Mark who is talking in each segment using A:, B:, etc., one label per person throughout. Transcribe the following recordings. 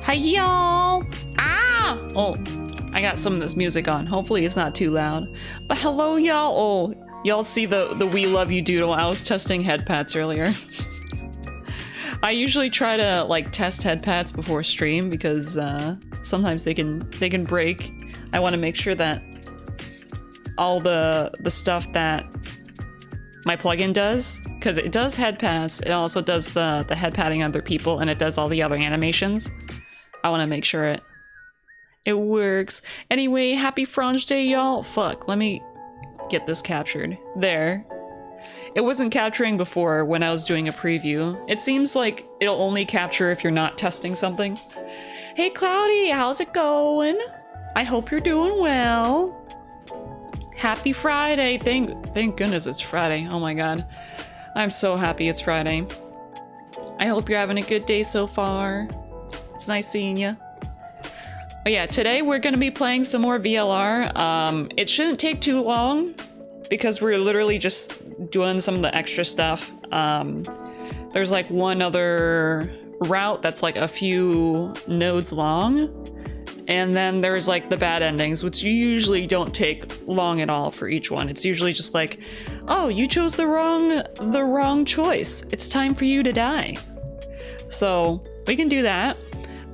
A: Hi y'all! Ah! Oh, I got some of this music on. Hopefully it's not too loud. But hello y'all! Oh, y'all see the We Love You doodle. I was testing head pats earlier. I usually try to like test head pats before stream because sometimes they can break. I want to make sure that all the stuff that my plugin does, because it does head pats, it also does the head patting other people, and it does all the other animations. I want to make sure it works. Anyway, happy Fronge Day, y'all. Fuck, let me get this captured. There. It wasn't capturing before when I was doing a preview. It seems like it'll only capture if you're not testing something. Hey Cloudy, how's it going? I hope you're doing well. Happy Friday. Thank goodness it's Friday. Oh my god. I'm so happy it's Friday. I hope you're having a good day so far. It's nice seeing you. But yeah, today we're gonna be playing some more VLR. It shouldn't take too long because we're literally just doing some of the extra stuff. There's like one other route that's like a few nodes long. And then there's like the bad endings, which usually don't take long at all for each one. It's usually just like, oh, you chose the wrong choice. It's time for you to die. So we can do that.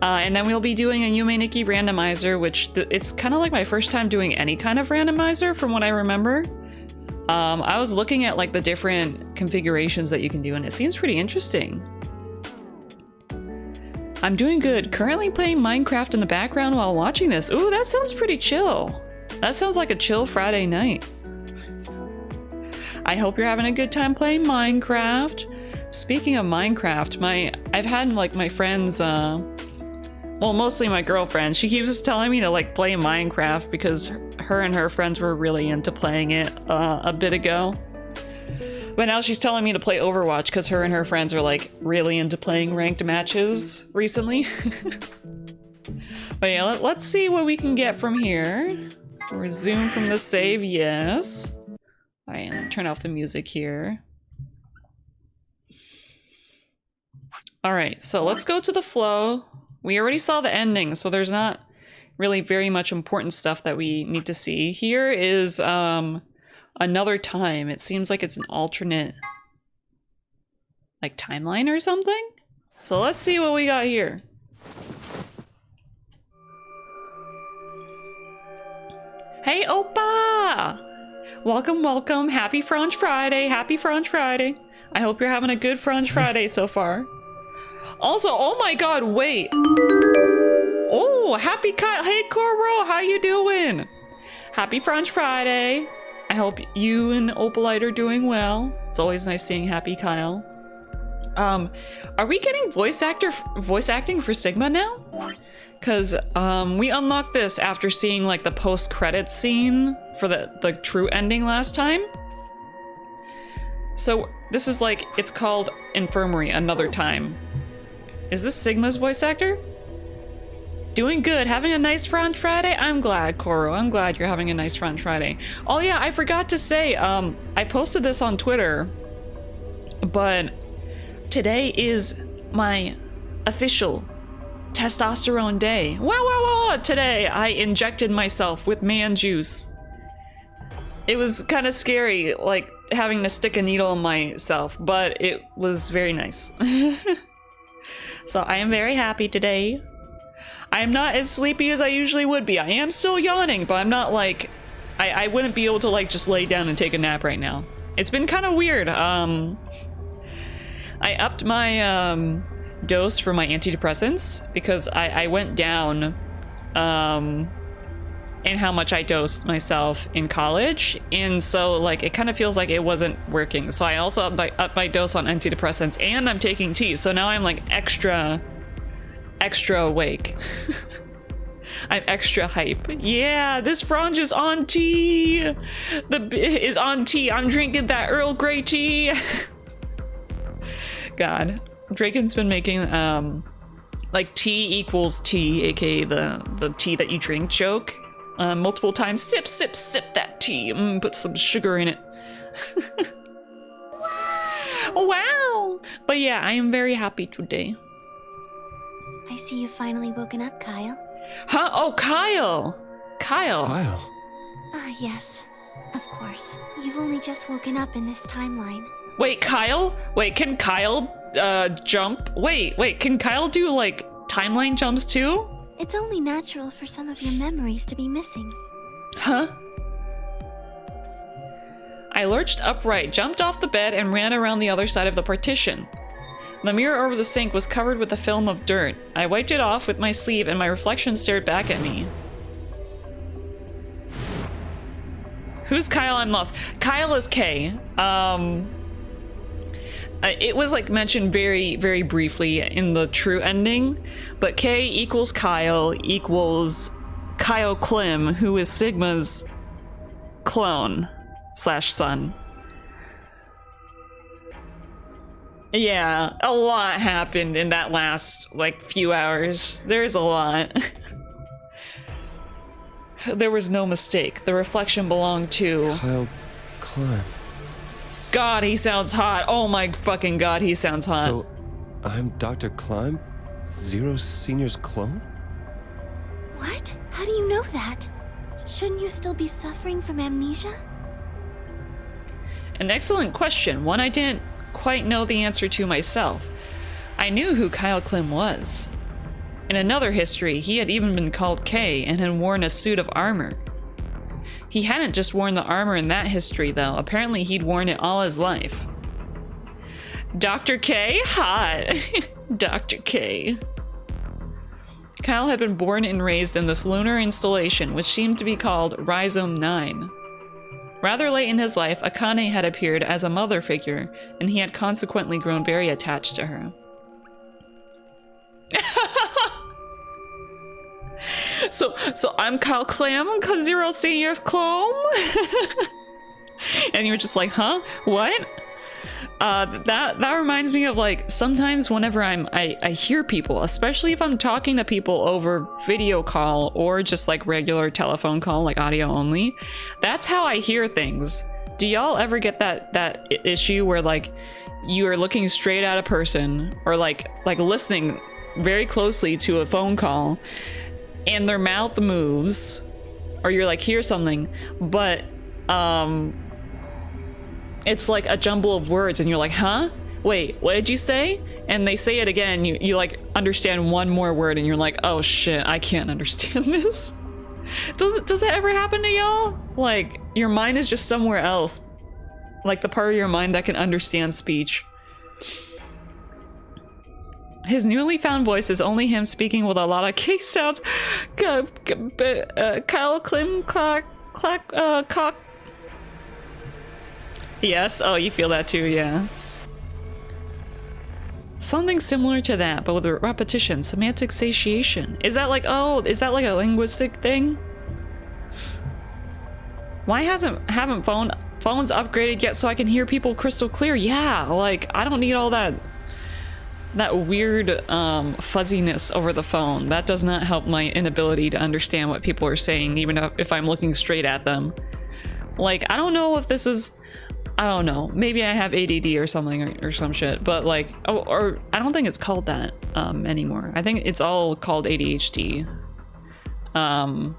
A: And then we'll be doing a Yume Nikki randomizer, which it's kind of like my first time doing any kind of randomizer from what I remember. I was looking at like the different configurations that you can do, and it seems pretty interesting. I'm doing good. Currently playing Minecraft in the background while watching this. Ooh, that sounds pretty chill. That sounds like a chill Friday night. I hope you're having a good time playing Minecraft. Speaking of Minecraft, I've had like my friends, well, mostly my girlfriend. She keeps telling me to like play Minecraft because her and her friends were really into playing it a bit ago. But now she's telling me to play Overwatch because her and her friends are like really into playing ranked matches recently. But yeah, let's see what we can get from here. Resume from the save, yes. Alright, let me turn off the music here. Alright, so let's go to the flow. We already saw the ending, so there's not really very much important stuff that we need to see. Here is another time. It seems like it's an alternate like timeline or something. So let's see what we got here. Hey Oppa! Welcome, welcome. Happy Fronge Friday. Happy Fronge Friday. I hope you're having a good Fronge Friday so far. Also, oh my god, wait. Oh, happy Kyle. Hey Coro, how you doing? Happy Fronge Friday. I hope you and Opalite are doing well. It's always nice seeing Happy Kyle. Are we getting voice acting for Sigma now? Because we unlocked this after seeing like the post-credits scene for the true ending last time. So this is like, it's called Infirmary another time. Is this Sigma's voice actor? Doing good, having a nice Fronge Friday? I'm glad, Koro. I'm glad you're having a nice Fronge Friday. Oh yeah, I forgot to say, I posted this on Twitter, but today is my official testosterone day. Wow. Today I injected myself with man juice. It was kind of scary, like having to stick a needle in myself, but it was very nice. So I am very happy today. I am not as sleepy as I usually would be. I am still yawning, but I'm not like... I wouldn't be able to like just lay down and take a nap right now. It's been kind of weird. I upped my dose for my antidepressants because I went down in how much I dosed myself in college. And so like it kind of feels like it wasn't working. So I also upped my dose on antidepressants, and I'm taking tea. So now I'm like extra awake. I'm extra hype. Yeah, this Fronge is on tea. Is on tea. I'm drinking that Earl Grey tea. God, Draken's been making like tea equals tea, aka the tea that you drink joke, multiple times. Sip, sip, sip that tea. Put some sugar in it. Wow. But yeah, I am very happy today.
B: I see you've finally woken up, Kyle.
A: Huh? Oh, Kyle! Kyle.
C: Kyle.
B: Ah, yes. Of course. You've only just woken up in this timeline.
A: Wait, Kyle? Wait, can Kyle, jump? Wait, can Kyle do, like, timeline jumps too?
B: It's only natural for some of your memories to be missing.
A: Huh? I lurched upright, jumped off the bed, and ran around the other side of the partition. The mirror over the sink was covered with a film of dirt. I wiped it off with my sleeve, and my reflection stared back at me. Who's Kyle? I'm lost. Kyle is Kay. It was like mentioned very, very briefly in the true ending, but Kay equals Kyle equals Kyle Klim, who is Sigma's clone / son. Yeah, a lot happened in that last, like, few hours. There's a lot. There was no mistake. The reflection belonged to...
C: Kyle Klim.
A: God, he sounds hot. Oh my fucking God, he sounds hot.
C: So, I'm Dr. Klim? Zero Senior's clone?
B: What? How do you know that? Shouldn't you still be suffering from amnesia?
A: An excellent question, one I didn't quite know the answer to myself. I knew who Kyle Klim was. In another history, he had even been called K and had worn a suit of armor. He hadn't just worn the armor in that history, though. Apparently, he'd worn it all his life. Dr. K? Hot. Dr. K. Kyle had been born and raised in this lunar installation, which seemed to be called Rhizome 9. Rather late in his life, Akane had appeared as a mother figure, and he had consequently grown very attached to her. So I'm Kyle Klim, cause Zero Senior's clone? And you're just like, huh? What? That reminds me of, like, sometimes whenever I hear people, especially if I'm talking to people over video call or just like regular telephone call, like audio only, that's how I hear things. Do y'all ever get that issue where, like, you are looking straight at a person or like listening very closely to a phone call and their mouth moves, or you're like hear something, but it's like a jumble of words and you're like, huh? Wait, what did you say? And they say it again, you like understand one more word and you're like, oh shit, I can't understand this. Does that ever happen to y'all? Like, your mind is just somewhere else. Like the part of your mind that can understand speech. His newly found voice is only him speaking with a lot of K sounds. Kyle Klim cock. Yes, oh, you feel that too, yeah. Something similar to that, but with a repetition. Semantic satiation. Is that like, oh, is that like a linguistic thing? Why haven't phones upgraded yet so I can hear people crystal clear? Yeah, like, I don't need all that weird fuzziness over the phone. That does not help my inability to understand what people are saying, even if I'm looking straight at them. Like, I don't know if this is, I don't know, maybe I have ADD or something or some shit, but like, or I don't think it's called that anymore. I think it's all called ADHD. But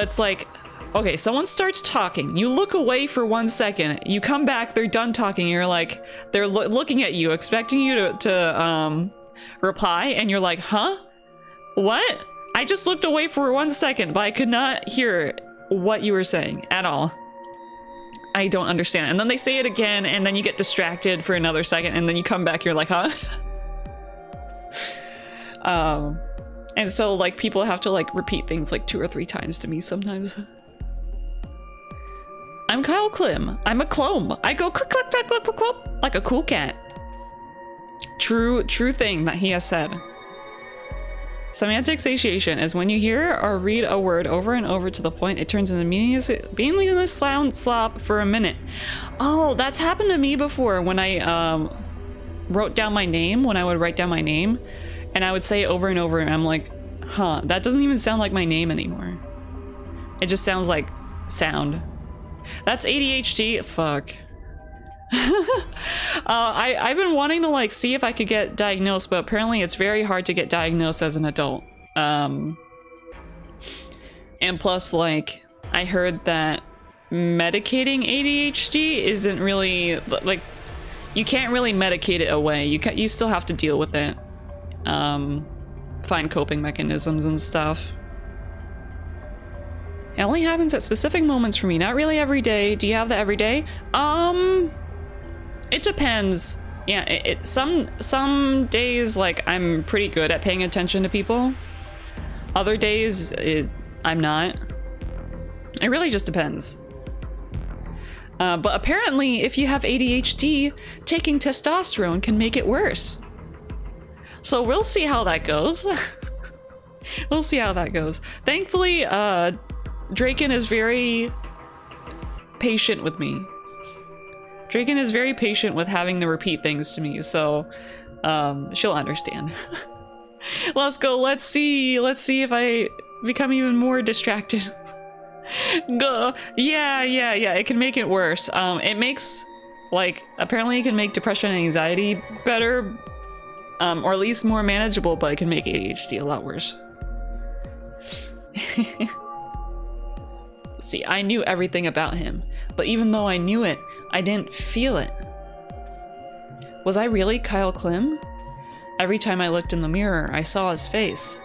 A: it's like, okay, someone starts talking, you look away for 1 second, you come back, they're done talking, you're like, they're looking at you, expecting you to reply, and you're like, huh? What? I just looked away for 1 second, but I could not hear what you were saying at all. I don't understand. And then they say it again, and then you get distracted for another second, and then you come back, you're like, huh? And so, like, people have to, like, repeat things, like, 2 or 3 times to me sometimes. I'm Kyle Klim. I'm a clone. I go click, click, click, click, click, click, like a cool cat. True thing that he has said. Semantic satiation is when you hear or read a word over and over to the point it turns into meaningless slop for a minute. Oh, that's happened to me before when I wrote down my name, when I would write down my name, and I would say it over and over, and I'm like, huh, that doesn't even sound like my name anymore. It just sounds like sound. That's ADHD? Fuck. I've been wanting to like see if I could get diagnosed, but apparently it's very hard to get diagnosed as an adult. And plus, like, I heard that medicating ADHD isn't really like, you can't really medicate it away. You still have to deal with it. Find coping mechanisms and stuff. It only happens at specific moments for me, not really every day. Do you have that every day? It depends. Yeah, some days, like, I'm pretty good at paying attention to people. Other days, I'm not. It really just depends. But apparently, if you have ADHD, taking testosterone can make it worse. So we'll see how that goes. We'll see how that goes. Thankfully, Draken is very patient with me. Draken is very patient with having to repeat things to me, so she'll understand. Let's go. Let's see if I become even more distracted. Go. Yeah, it can make it worse. It makes, like, apparently it can make depression and anxiety better, or at least more manageable, but it can make ADHD a lot worse. See, I knew everything about him, but even though I knew it, I didn't feel it. Was I really Kyle Klim? Every time I looked in the mirror, I saw his face.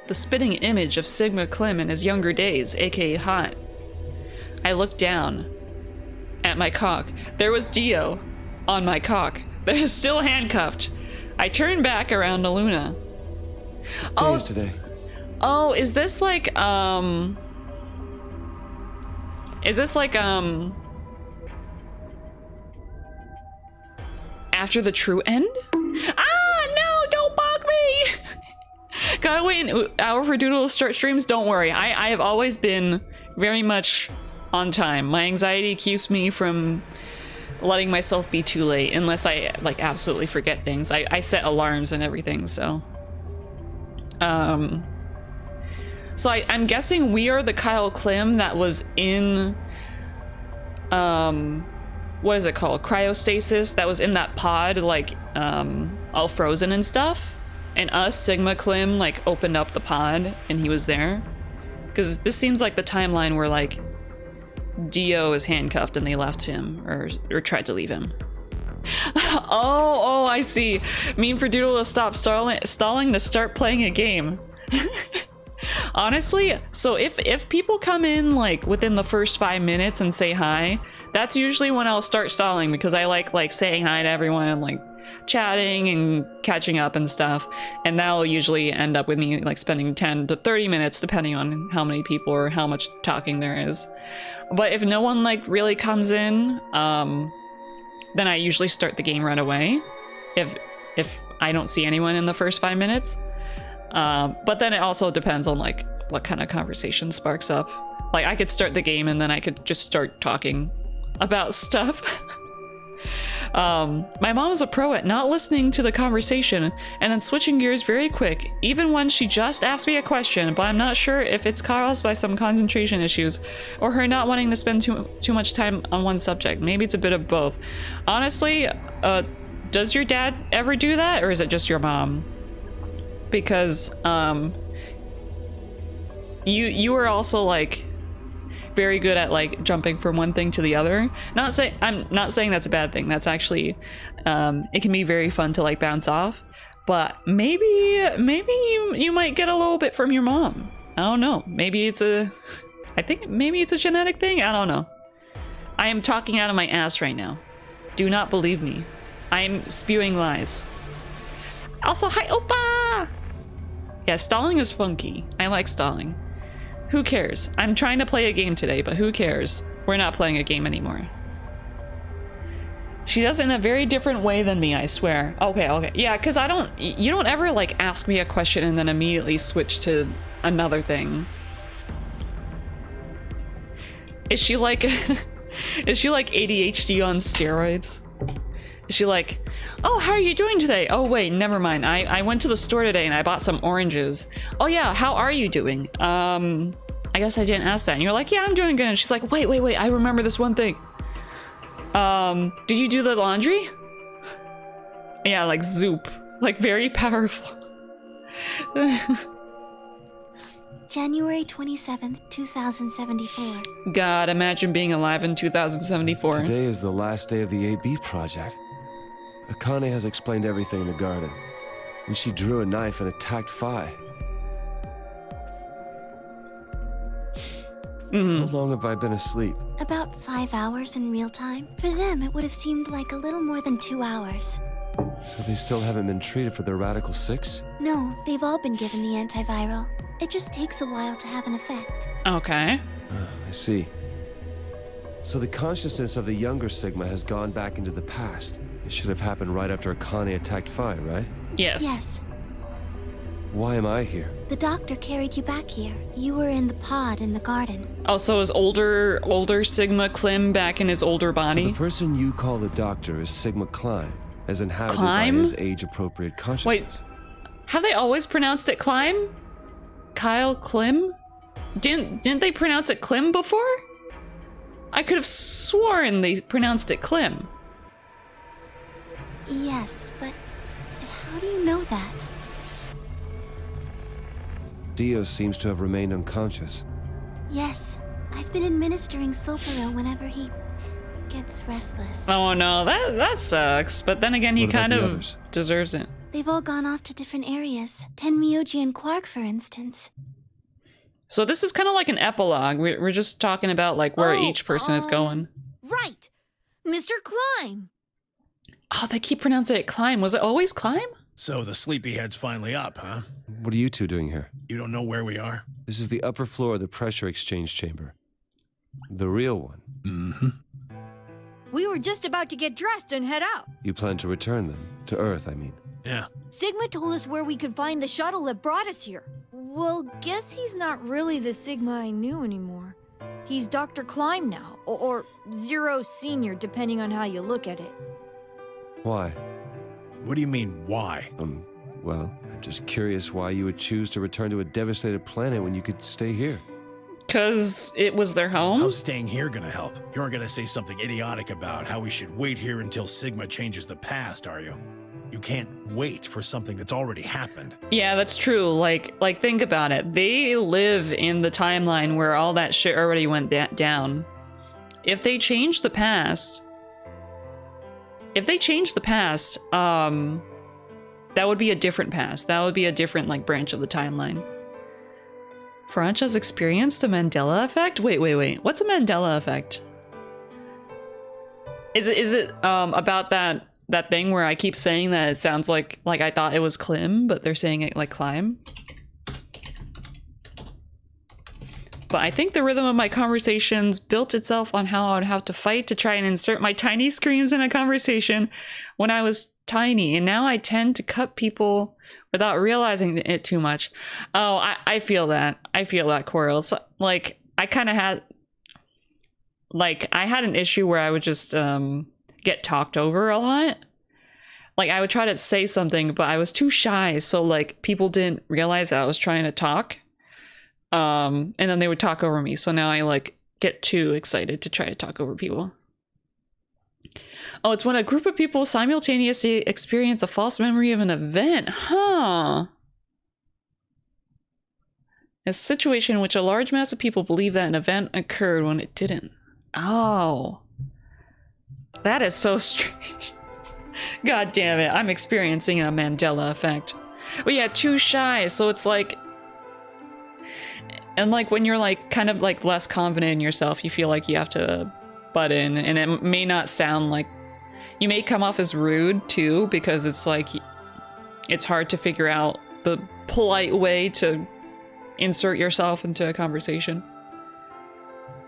A: The spitting image of Sigma Klim in his younger days, aka Hot. I looked down at my cock. There was Dio on my cock, that is still handcuffed. I turned back around to Luna.
C: Day is today.
A: Oh, is this like, after the true end? Ah, no, don't bug me! Gotta wait an hour for Doodle to start streams? Don't worry, I have always been very much on time. My anxiety keeps me from letting myself be too late, unless I, like, absolutely forget things. I set alarms and everything, so. So I'm guessing we are the Kyle Klim that was in, what is it called? Cryostasis, that was in that pod, like, all frozen and stuff. And us, Sigma Klim, like, opened up the pod and he was there. Because this seems like the timeline where, like, Dio is handcuffed and they left him, or tried to leave him. Oh, I see. Mean for Doodle to stop stalling to start playing a game. Honestly, so if people come in, like, within the first 5 minutes and say hi, that's usually when I'll start stalling, because I like saying hi to everyone and, like, chatting and catching up and stuff, and that'll usually end up with me, like, spending 10 to 30 minutes depending on how many people or how much talking there is. But if no one, like, really comes in, then I usually start the game right away if I don't see anyone in the first 5 minutes. But then it also depends on, like, what kind of conversation sparks up. Like, I could start the game and then I could just start talking about stuff. My mom is a pro at not listening to the conversation and then switching gears very quick, even when she just asked me a question, but I'm not sure if it's caused by some concentration issues or her not wanting to spend too much time on one subject. Maybe it's a bit of both. Honestly, does your dad ever do that, or is it just your mom? Because you are also, like, very good at, like, jumping from one thing to the other. I'm not saying that's a bad thing. That's actually, it can be very fun to, like, bounce off. But maybe you might get a little bit from your mom. I don't know. I think maybe it's a genetic thing. I don't know. I am talking out of my ass right now. Do not believe me. I am spewing lies. Also, hi, Oppa! Yeah, stalling is funky. I like stalling. Who cares? I'm trying to play a game today, but who cares? We're not playing a game anymore. She does it in a very different way than me, I swear. Okay. Yeah, because you don't ever, like, ask me a question and then immediately switch to another thing. Is she like ADHD on steroids? Is she like, oh, how are you doing today? Oh, wait, never mind. I went to the store today and I bought some oranges. Oh, yeah, how are you doing? I guess I didn't ask that. And you're like, yeah, I'm doing good. And she's like, wait, I remember this one thing. Did you do the laundry? Yeah, like Zoop. Like very powerful.
B: January 27th, 2074.
A: God, imagine being alive in 2074.
C: Today is the last day of the AB project. Akane has explained everything in the garden. And she drew a knife and attacked Phi. How long have I been asleep?
B: About 5 hours in real time. For them, it would have seemed like a little more than 2 hours.
C: So they still haven't been treated for their Radical 6?
B: No, they've all been given the antiviral. It just takes a while to have an effect.
A: Okay.
C: I see. So the consciousness of the younger Sigma has gone back into the past. It should have happened right after Akane attacked Phi, right?
A: Yes.
B: Yes.
C: Why am I here?
B: The doctor carried you back here. You were in the pod in the garden.
A: Oh, so is older Sigma Klim back in his older
C: So
A: body?
C: the person you call the doctor is Sigma Climb, as inhabited
A: Climb?
C: by his age-appropriate consciousness.
A: Have they always pronounced it Climb? Kyle Klim? Didn't they pronounce it Klim before? I could have sworn they pronounced it Klim.
B: Yes, but how do you know that?
C: Dio seems to have remained unconscious.
B: Yes, I've been administering Sopero whenever he gets restless.
A: Oh no, that sucks. But then again, he
C: What about
A: kind
C: the
A: of
C: others?
A: deserves it.
B: They've all gone off to different areas. Tenmyoji and Quark, for instance.
A: So this is kind of like an epilogue. We're just talking about like where each person is going.
D: Right. Mr. Klein.
A: Oh, they keep pronouncing it Climb. Was it always Climb?
E: So the sleepyhead's finally up, huh?
C: What are you two doing here?
E: You don't know where we are?
C: This is the upper floor of the pressure exchange chamber. The real one.
E: Mm-hmm.
D: We were just about to get dressed and head out.
C: You plan to return them? To Earth, I mean.
E: Yeah.
D: Sigma told us where we could find the shuttle that brought us here. Well, guess he's not really the Sigma I knew anymore. He's Dr. Klein now, or Zero Senior, depending on how you look at it.
C: Why?
E: What do you mean, why?
C: Well, I'm just curious why you would choose to return to a devastated planet when you could stay here.
A: Because it was their home?
E: How's staying here gonna help? You aren't gonna say something idiotic about how we should wait here until Sigma changes the past, are you? You can't wait for something that's already happened.
A: Yeah, that's true. Like think about it. They live in the timeline where all that shit already went down. If they change the past, that would be a different past. That would be a different like branch of the timeline. Fronge has experienced the Mandela effect? Wait. What's a Mandela effect? Is it about that thing where I keep saying that it sounds like I thought it was Klim, but they're saying it like Climb? But I think the rhythm of my conversations built itself on how I would have to fight to try and insert my tiny screams in a conversation when I was tiny, and now I tend to cut people without realizing it too much. Oh, I feel that. I feel that, Quarles. Like, I kind of had... Like, I had an issue where I would just get talked over a lot. Like, I would try to say something, but I was too shy, so, like, people didn't realize that I was trying to talk. And then they would talk over me, so now I, like, get too excited to try to talk over people. Oh, it's when a group of people simultaneously experience a false memory of an event. Huh. A situation in which a large mass of people believe that an event occurred when it didn't. Oh. That is so strange. God damn it, I'm experiencing a Mandela effect. But yeah, too shy, so it's like... And like when you're like kind of like less confident in yourself, you feel like you have to butt in, and it may not sound like... You may come off as rude too, because it's like... It's hard to figure out the polite way to insert yourself into a conversation.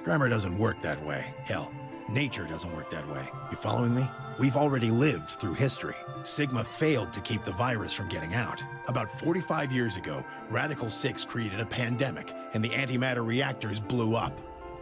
E: Grammar doesn't work that way. Hell, nature doesn't work that way. You following me? We've already lived through history. Sigma failed to keep the virus from getting out. About 45 years ago, Radical 6 created a pandemic, and the antimatter reactors blew up.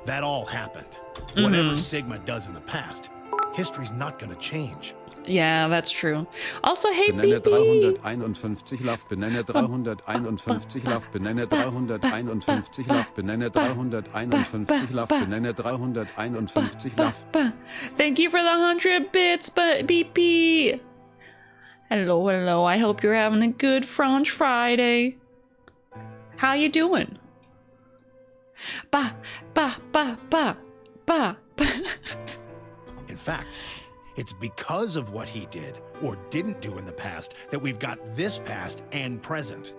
E: That all happened. Whatever Sigma does in the past, History's not gonna change.
A: Yeah, that's true. Also, hey,
F: Benenne
A: BB.
F: 351 Love, benenne 351 Love, benenne 351 Love, benenne 351 Love, benenne 351 Love.
A: Thank you for the 100 bits, but BP. Hello, hello. I hope you're having a good Fronge Friday. How you doing? Ba, ba, ba, ba, ba.
E: In fact, it's because of what he did or didn't do in the past that we've got this past and present.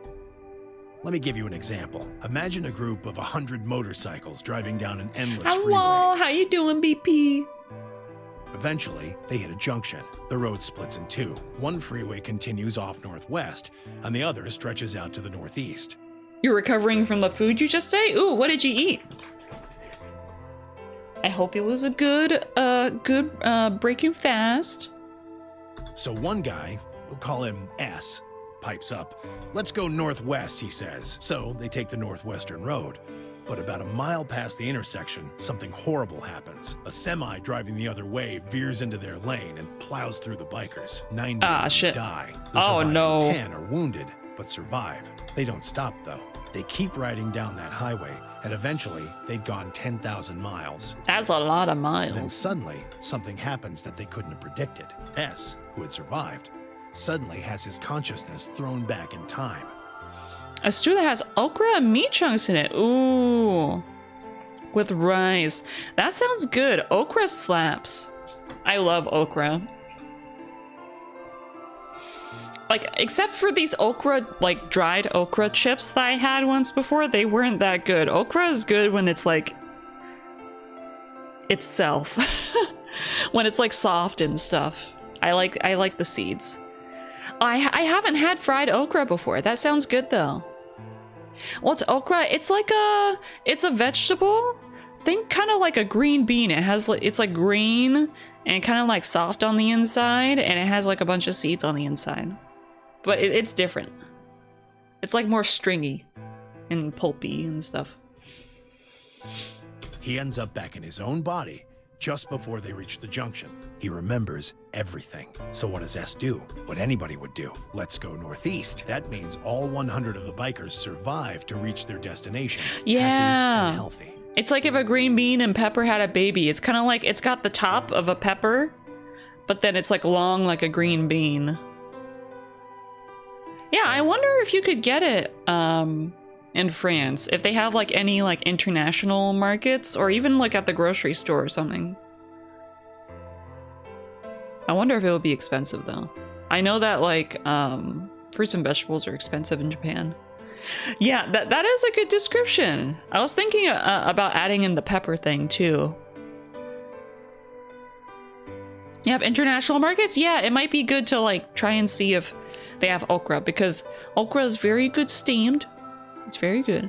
E: Let me give you an example. Imagine a group of 100 motorcycles driving down an endless
A: Hello,
E: freeway.
A: how you doing, BP?
E: Eventually, they hit a junction. The road splits in two. One freeway continues off northwest, and the other stretches out to the northeast.
A: You're recovering from the food you just ate? Ooh, what did you eat? I hope it was a good breaking fast.
E: So one guy, we'll call him S, pipes up. Let's go northwest, he says. So they take the northwestern road. But about a mile past the intersection, something horrible happens. A semi driving the other way veers into their lane and plows through the bikers. 90 of them
A: shit.
E: die.
A: Oh, no.
E: 10 are wounded, but survive. They don't stop, though. They keep riding down that highway, and eventually they'd gone 10,000 miles.
A: That's a lot of
E: Then
A: miles.
E: suddenly, something happens that they couldn't have predicted. S, who had survived, suddenly has his consciousness thrown back in time.
A: A stew that has okra and meat chunks in it. Ooh. With rice. That sounds good. Okra slaps. I love okra. Like, except for these okra, like, dried okra chips that I had once before, they weren't that good. Okra is good when it's, like, itself. When it's, like, soft and stuff. I like the seeds. I haven't had fried okra before. That sounds good, though. What's okra? It's like it's a vegetable. Think kind of like a green bean. It's like green and kind of like soft on the inside, and it has like a bunch of seeds on the inside. But it's different. It's like more stringy and pulpy and stuff.
E: He ends up back in his own body just before they reach the junction. He remembers everything. So what does S do? What anybody would do. Let's go northeast. That means all 100 of the bikers survive to reach their destination.
A: Yeah.
E: Happy and healthy.
A: It's like if a green bean and pepper had a baby. It's kind of like it's got the top of a pepper, but then it's like long like a green bean. Yeah, I wonder if you could get it in France. If they have like any like international markets or even like at the grocery store or something. I wonder if it would be expensive though. I know that like fruits and vegetables are expensive in Japan. Yeah, that is a good description. I was thinking about adding in the pepper thing too. You have international markets? Yeah, it might be good to like try and see if they have okra because okra is very good steamed. It's very good.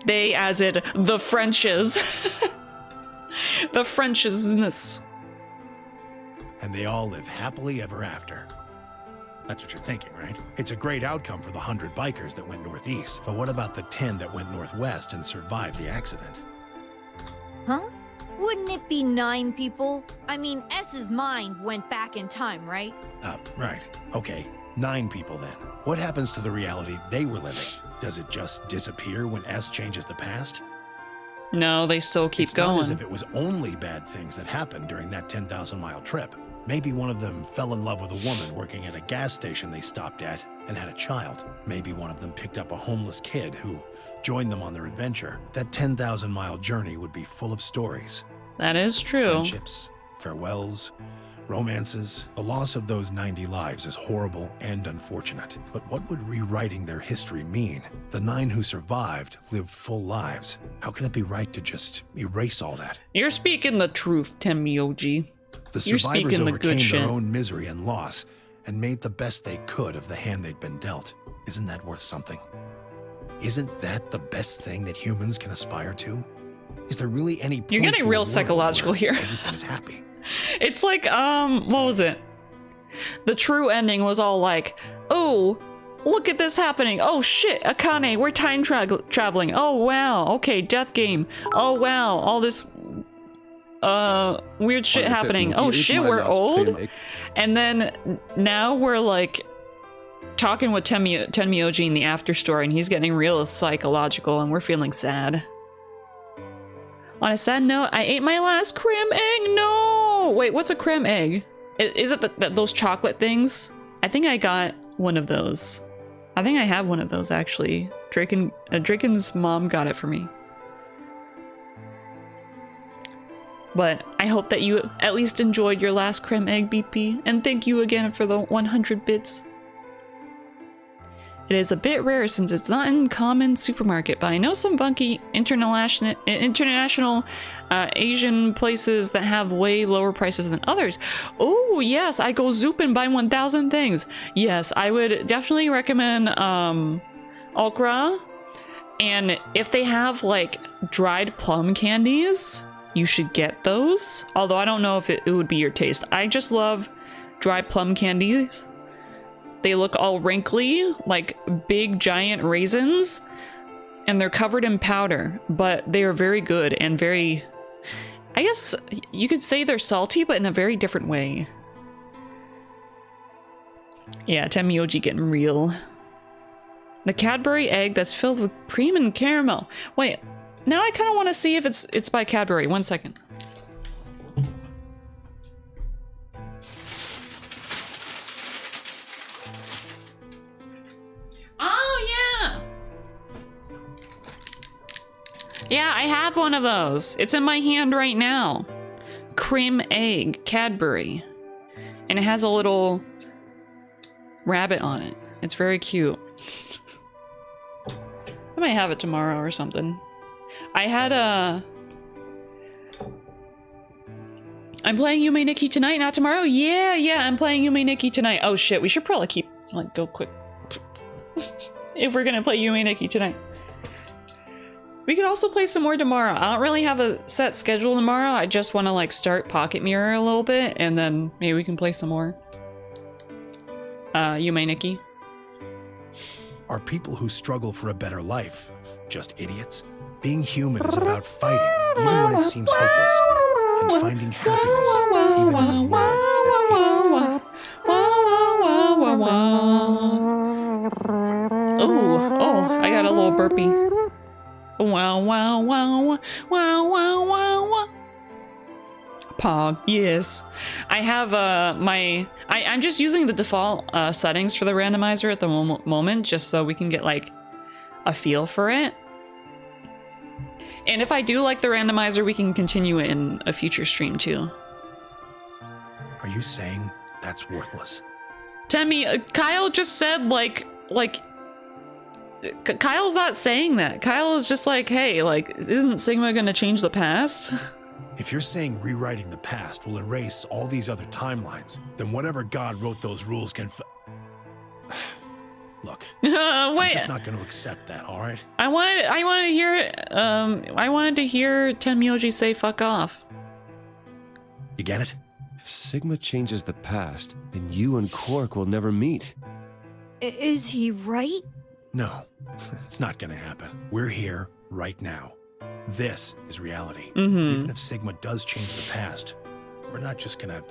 A: They, as in the Frenches. The Frenchisness.
E: And they all live happily ever after. That's what you're thinking, right? It's a great outcome for the 100 bikers that went northeast. But what about the 10 that went northwest and survived the accident?
D: Huh? Wouldn't it be 9 people? I mean, S's mind went back in time, right?
E: Right. Okay, 9 people then. What happens to the reality they were living? Does it just disappear when S changes the past?
A: No, they still keep
E: It's
A: going.
E: not as if it was only bad things that happened during that 10,000-mile trip. Maybe one of them fell in love with a woman working at a gas station they stopped at and had a child. Maybe one of them picked up a homeless kid who joined them on their adventure. That 10,000-mile journey would be full of stories.
A: That is true.
E: Friendships, farewells, romances. The loss of those 90 lives is horrible and unfortunate. But what would rewriting their history mean? The 9 who survived lived full lives. How can it be right to just erase all that?
A: You're speaking the truth, Tenmyoji.
E: The
A: You're
E: survivors
A: speaking the
E: overcame
A: good shit.
E: their own misery and loss and made the best they could of the hand they'd been dealt. Isn't that worth something? Isn't that the best thing that humans can aspire to? Is there really any point
A: You're getting
E: to a
A: real
E: world
A: psychological
E: where
A: here.
E: everything's happy?
A: It's like, what was it? The true ending was all like, oh, look at this happening. Oh shit, Akane, we're time traveling. Oh wow, okay, death game. Oh wow, all this weird shit
F: Und es
A: happening.
F: hätten
A: Oh
F: die
A: shit,
F: mal
A: we're
F: das
A: old?
F: Creme-Egg.
A: And then now we're like talking with Tenmyoji in the after story, and he's getting real psychological, and we're feeling sad. On a sad note, I ate my last creme egg. No! Wait, what's a creme egg? Is it those chocolate things? I think I got one of those. I think I have one of those, actually. Draken's mom got it for me. But I hope that you at least enjoyed your last creme egg, BP. And thank you again for the 100 bits. It is a bit rare since it's not in common supermarket, but I know some funky international Asian places that have way lower prices than others. Oh yes, I go Zoop and buy 1,000 things. Yes, I would definitely recommend Okra. And if they have like dried plum candies, you should get those. Although I don't know if it would be your taste. I just love dried plum candies. They look all wrinkly, like big giant raisins, and they're covered in powder, but they are very good and very, I guess you could say they're salty, but in a very different way. Yeah, Tenmyoji getting real. The Cadbury egg that's filled with cream and caramel. Wait, now I kind of want to see if it's by Cadbury. 1 second. Oh, yeah! Yeah, I have one of those. It's in my hand right now. Cream egg, Cadbury. And it has a little rabbit on it. It's very cute. I might have it tomorrow or something. I had a... I'm playing Yume Nikki tonight, not tomorrow? Yeah, I'm playing Yume Nikki tonight. Oh shit, we should probably go quick. If we're gonna play Yume Nikki tonight. We could also play some more tomorrow. I don't really have a set schedule tomorrow. I just want to like start Pocket Mirror a little bit, and then maybe we can play some more. Yume Nikki.
E: Are people who struggle for a better life just idiots? Being human is about fighting, even when it seems hopeless, and finding happiness, even in a world that hates it.
A: Oh, I got a little burpee. Wow. Pog, yes. I have I'm just using the default settings for the randomizer at the moment, just so we can get like a feel for it. And if I do like the randomizer, we can continue it in a future stream too.
E: Are you saying that's worthless?
A: Temmie, Kyle just said Kyle's not saying that. Kyle is just like, hey, like, isn't Sigma gonna change the past?
E: If you're saying rewriting the past will erase all these other timelines, then whatever God wrote those rules can Look, I'm just not going to accept that, all right?
A: I wanted to hear Tenmyoji say fuck off.
E: You get it?
C: If Sigma changes the past, then you and Quark will never meet.
D: Is he right?
E: No, it's not going to happen. We're here right now. This is reality.
A: Mm-hmm.
E: Even if Sigma does change the past, we're not just going to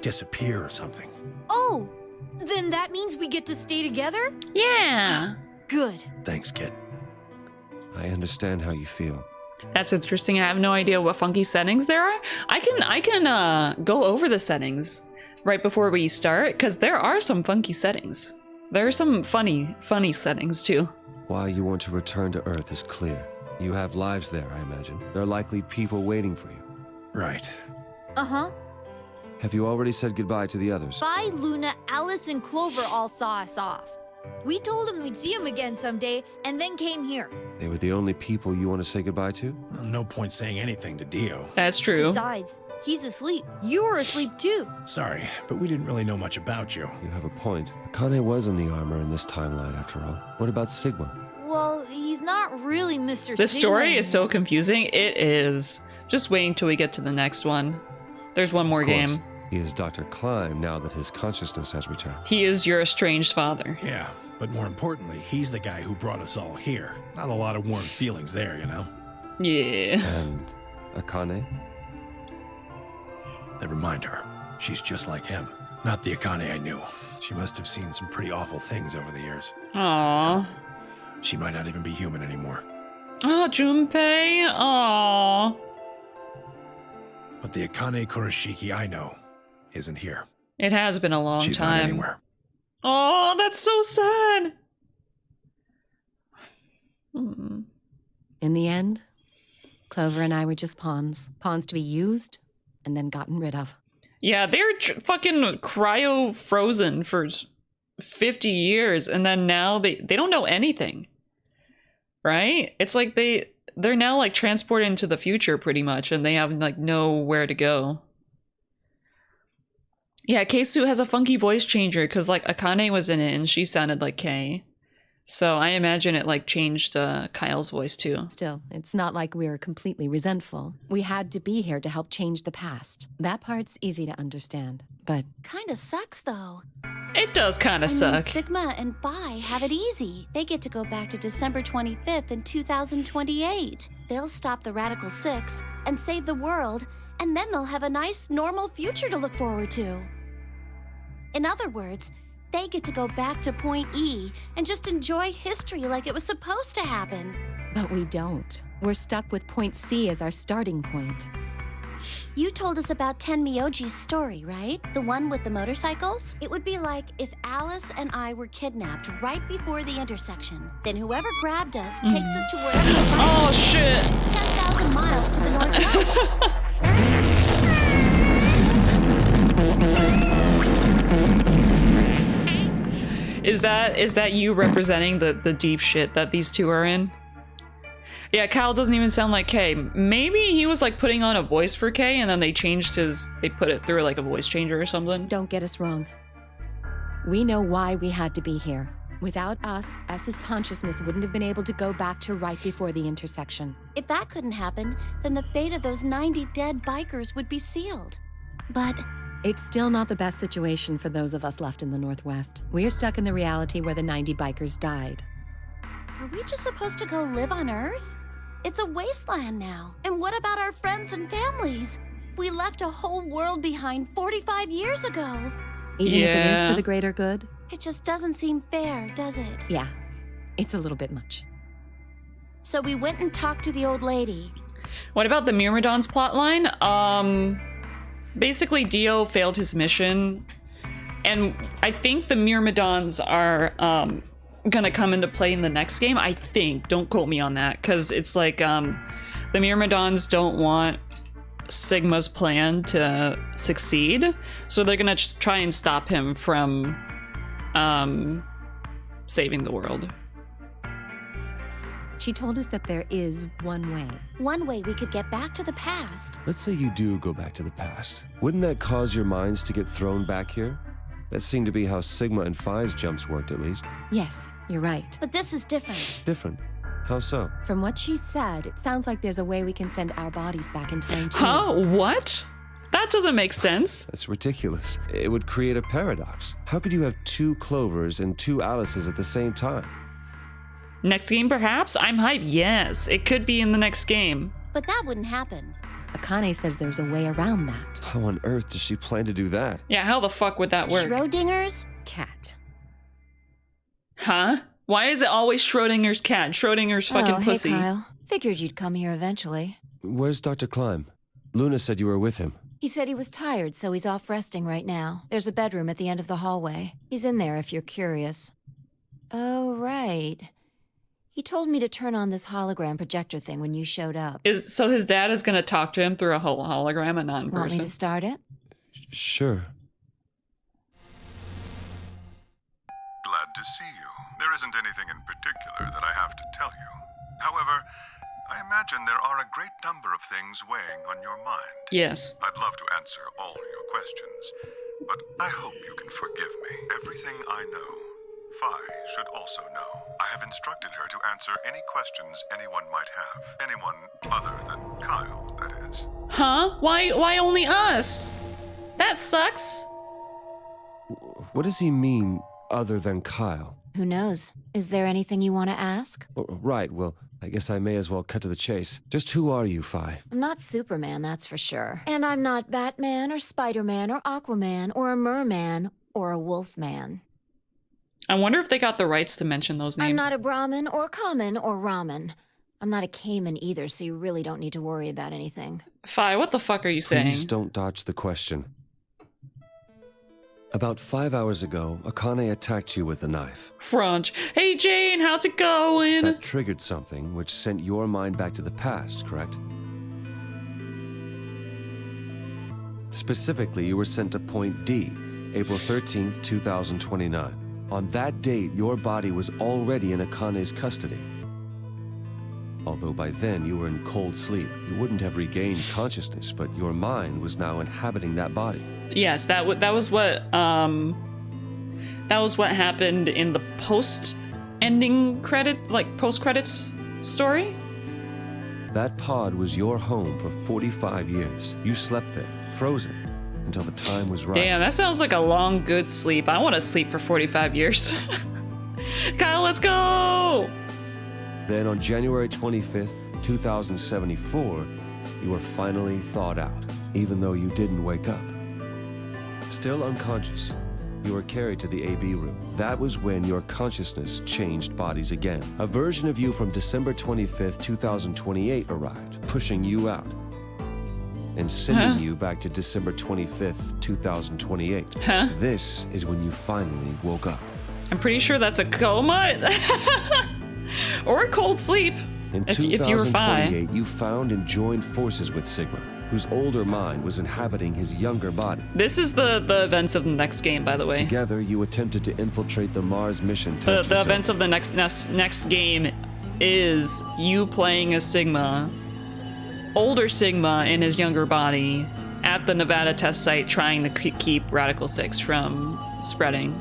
E: disappear or something.
D: Oh, then that means we get to stay together?
A: Yeah.
D: Good.
E: Thanks, kid.
C: I understand how you feel.
A: That's interesting. I have no idea what funky settings there are. I can go over the settings right before we start, because there are some funky settings. There are some funny settings too.
C: Why you want to return to Earth is clear. You have lives there, I imagine. There are likely people waiting for you.
E: Right.
D: Uh-huh.
C: Have you already said goodbye to the others?
D: Bye, Luna, Alice, and Clover all saw us off. We told them we'd see them again someday, and then came here.
C: They were the only people you want to say goodbye to?
E: Well, no point saying anything to Dio.
A: That's true.
D: Besides, he's asleep. You were asleep too.
E: Sorry, but we didn't really know much about you.
C: You have a point. Akane was in the armor in this timeline, after all. What about Sigma?
D: Well, he's not really Mr.
A: This
D: Sigma
A: story is so
D: anymore.
A: confusing. It is. Just waiting till we get to the next one. There's one more
C: Of course,
A: game.
C: he is Dr. Klein now that his consciousness has returned.
A: He is your estranged father.
E: Yeah, but more importantly, he's the guy who brought us all here. Not a lot of warm feelings there, you know?
A: Yeah.
C: And Akane?
E: Never mind her. She's just like him. Not the Akane I knew. She must have seen some pretty awful things over the years.
A: Aww.
E: She might not even be human anymore.
A: Oh, Junpei. Aww.
E: But the Akane Kurashiki I know isn't here.
A: It has been a long
E: She's
A: time.
E: not anywhere.
A: Oh, that's so sad.
G: In the end, Clover and I were just pawns. Pawns to be used and then gotten rid of.
A: Yeah, they're fucking cryo frozen for 50 years, and then now they don't know anything. Right? It's like they're now like transported into the future pretty much, and they have like nowhere to go. Yeah, Keisu has a funky voice changer because like Akane was in it and she sounded like Kei. So I imagine it like changed Kyle's voice too.
G: Still, it's not like we're completely resentful. We had to be here to help change the past. That part's easy to understand, but
B: Kinda sucks, though.
A: It does kind of
B: I mean,
A: suck.
B: Sigma and Phi have it easy. They get to go back to December 25th in 2028. They'll stop the Radical Six and save the world, and then they'll have a nice, normal future to look forward to. In other words, they get to go back to Point E and just enjoy history like it was supposed to happen.
G: but we don't. We're stuck with Point C as our starting point.
B: You told us about Tenmyoji's story, right? The one with the motorcycles? It would be like if Alice and I were kidnapped right before the intersection. Then whoever grabbed us takes us to wherever the
A: Oh shit!
B: 10,000 miles to the northwest.
A: Is that you representing the deep shit that these two are in? Yeah, Kyle doesn't even sound like Kay. Maybe he was like putting on a voice for Kay and then they put it through like a voice changer or something.
G: Don't get us wrong. We know why we had to be here. Without us, S's consciousness wouldn't have been able to go back to right before the intersection.
B: If that couldn't happen, then the fate of those 90 dead bikers would be sealed. But
G: It's still not the best situation for those of us left in the Northwest. We're stuck in the reality where the 90 bikers died.
B: are we just supposed to go live on Earth? It's a wasteland now. And what about our friends and families? We left a whole world behind 45 years ago.
G: Even if it is
A: Yeah.
G: for the greater good?
B: It just doesn't seem fair, does it?
G: Yeah, it's a little bit much.
B: So we went and talked to the old lady.
A: What about the Myrmidon's plotline? Basically Dio failed his mission, and I think the Myrmidons are gonna come into play in the next game. I think. Don't quote me on that, because it's like the Myrmidons don't want Sigma's plan to succeed, so they're gonna just try and stop him from saving the world.
G: She told us that there is one way.
B: One way we could get back to the past.
C: Let's say you do go back to the past. Wouldn't that cause your minds to get thrown back here? That seemed to be how Sigma and Phi's jumps worked, at least.
G: Yes, you're right.
B: But this is different.
C: Different. How so?
G: From what she said, it sounds like there's a way we can send our bodies back in time too.
A: Huh? What? That doesn't make sense.
C: That's ridiculous. It would create a paradox. How could you have two Clovers and two Alices at the same time?
A: Next game, perhaps? I'm hyped. Yes, it could be in the next game.
B: But that wouldn't happen.
G: Akane says there's a way around that.
C: How on earth does she plan to do that?
A: Yeah, how the fuck would that work?
B: Schrodinger's?
G: Cat.
A: Huh? Why is it always Schrodinger's cat? Schrodinger's fucking pussy.
D: Hey, Kyle. Figured you'd come here eventually.
C: Where's Dr. Klein? Luna said you were with him.
D: He said he was tired, so he's off resting right now. There's a bedroom at the end of the hallway. He's in there if you're curious. Oh, right. He told me to turn on this hologram projector thing when you showed up.
A: So his dad is gonna talk to him through a whole hologram and not in
D: Want me
A: person.
D: to start it?
C: Sure.
H: Glad to see you. There isn't anything in particular that I have to tell you. However, I imagine there are a great number of things weighing on your mind.
A: Yes.
H: I'd love to answer all your questions, but I hope you can forgive me. Everything I know, Phi should also know. I have instructed her to answer any questions anyone might have. Anyone other than Kyle, that is.
A: Huh? Why only us? That sucks.
C: What does he mean, other than Kyle?
D: Who knows? Is there anything you want to ask?
C: Oh, right, well, I guess I may as well cut to the chase. Just who are you, Fi?
D: I'm not Superman, that's for sure. And I'm not Batman or Spider-Man or Aquaman or a Merman or a Wolfman.
A: I wonder if they got the rights to mention those names.
D: I'm not a Brahmin or Kamen or Ramen. I'm not a Cayman either, so you really don't need to worry about anything.
A: Fi, what the fuck are you saying?
C: Please don't dodge the question. About 5 hours ago, Akane attacked you with a knife.
A: Fronge. Hey Jane, how's it going?
C: That triggered something which sent your mind back to the past, correct? Specifically, you were sent to Point D, April 13th, 2029. On that date, your body was already in Akane's custody. Although by then you were in cold sleep, you wouldn't have regained consciousness, but your mind was now inhabiting that body.
A: Yes, that was what happened in the post-ending post-credits story.
C: That pod was your home for 45 years. You slept there, frozen, until the time was right.
A: Damn, that sounds like a long, good sleep. I want to sleep for 45 years. Kyle, let's go!
C: Then on January 25th, 2074, you were finally thawed out, even though you didn't wake up. Still unconscious, you were carried to the AB room. That was when your consciousness changed bodies again. A version of you from December 25th, 2028 arrived, pushing you out and sending you back to December 25th, 2028. This is when you finally woke up.
A: I'm pretty sure that's a coma. Or a cold sleep.
C: In
A: if you were Fi.
C: 2028, you found and joined forces with Sigma, whose older mind was inhabiting his younger body.
A: This is the events of the next game, by the way.
C: Together, you attempted to infiltrate the Mars mission test
A: The events of the next game is you playing as Sigma, older Sigma in his younger body, at the Nevada test site trying to keep Radical 6 from spreading.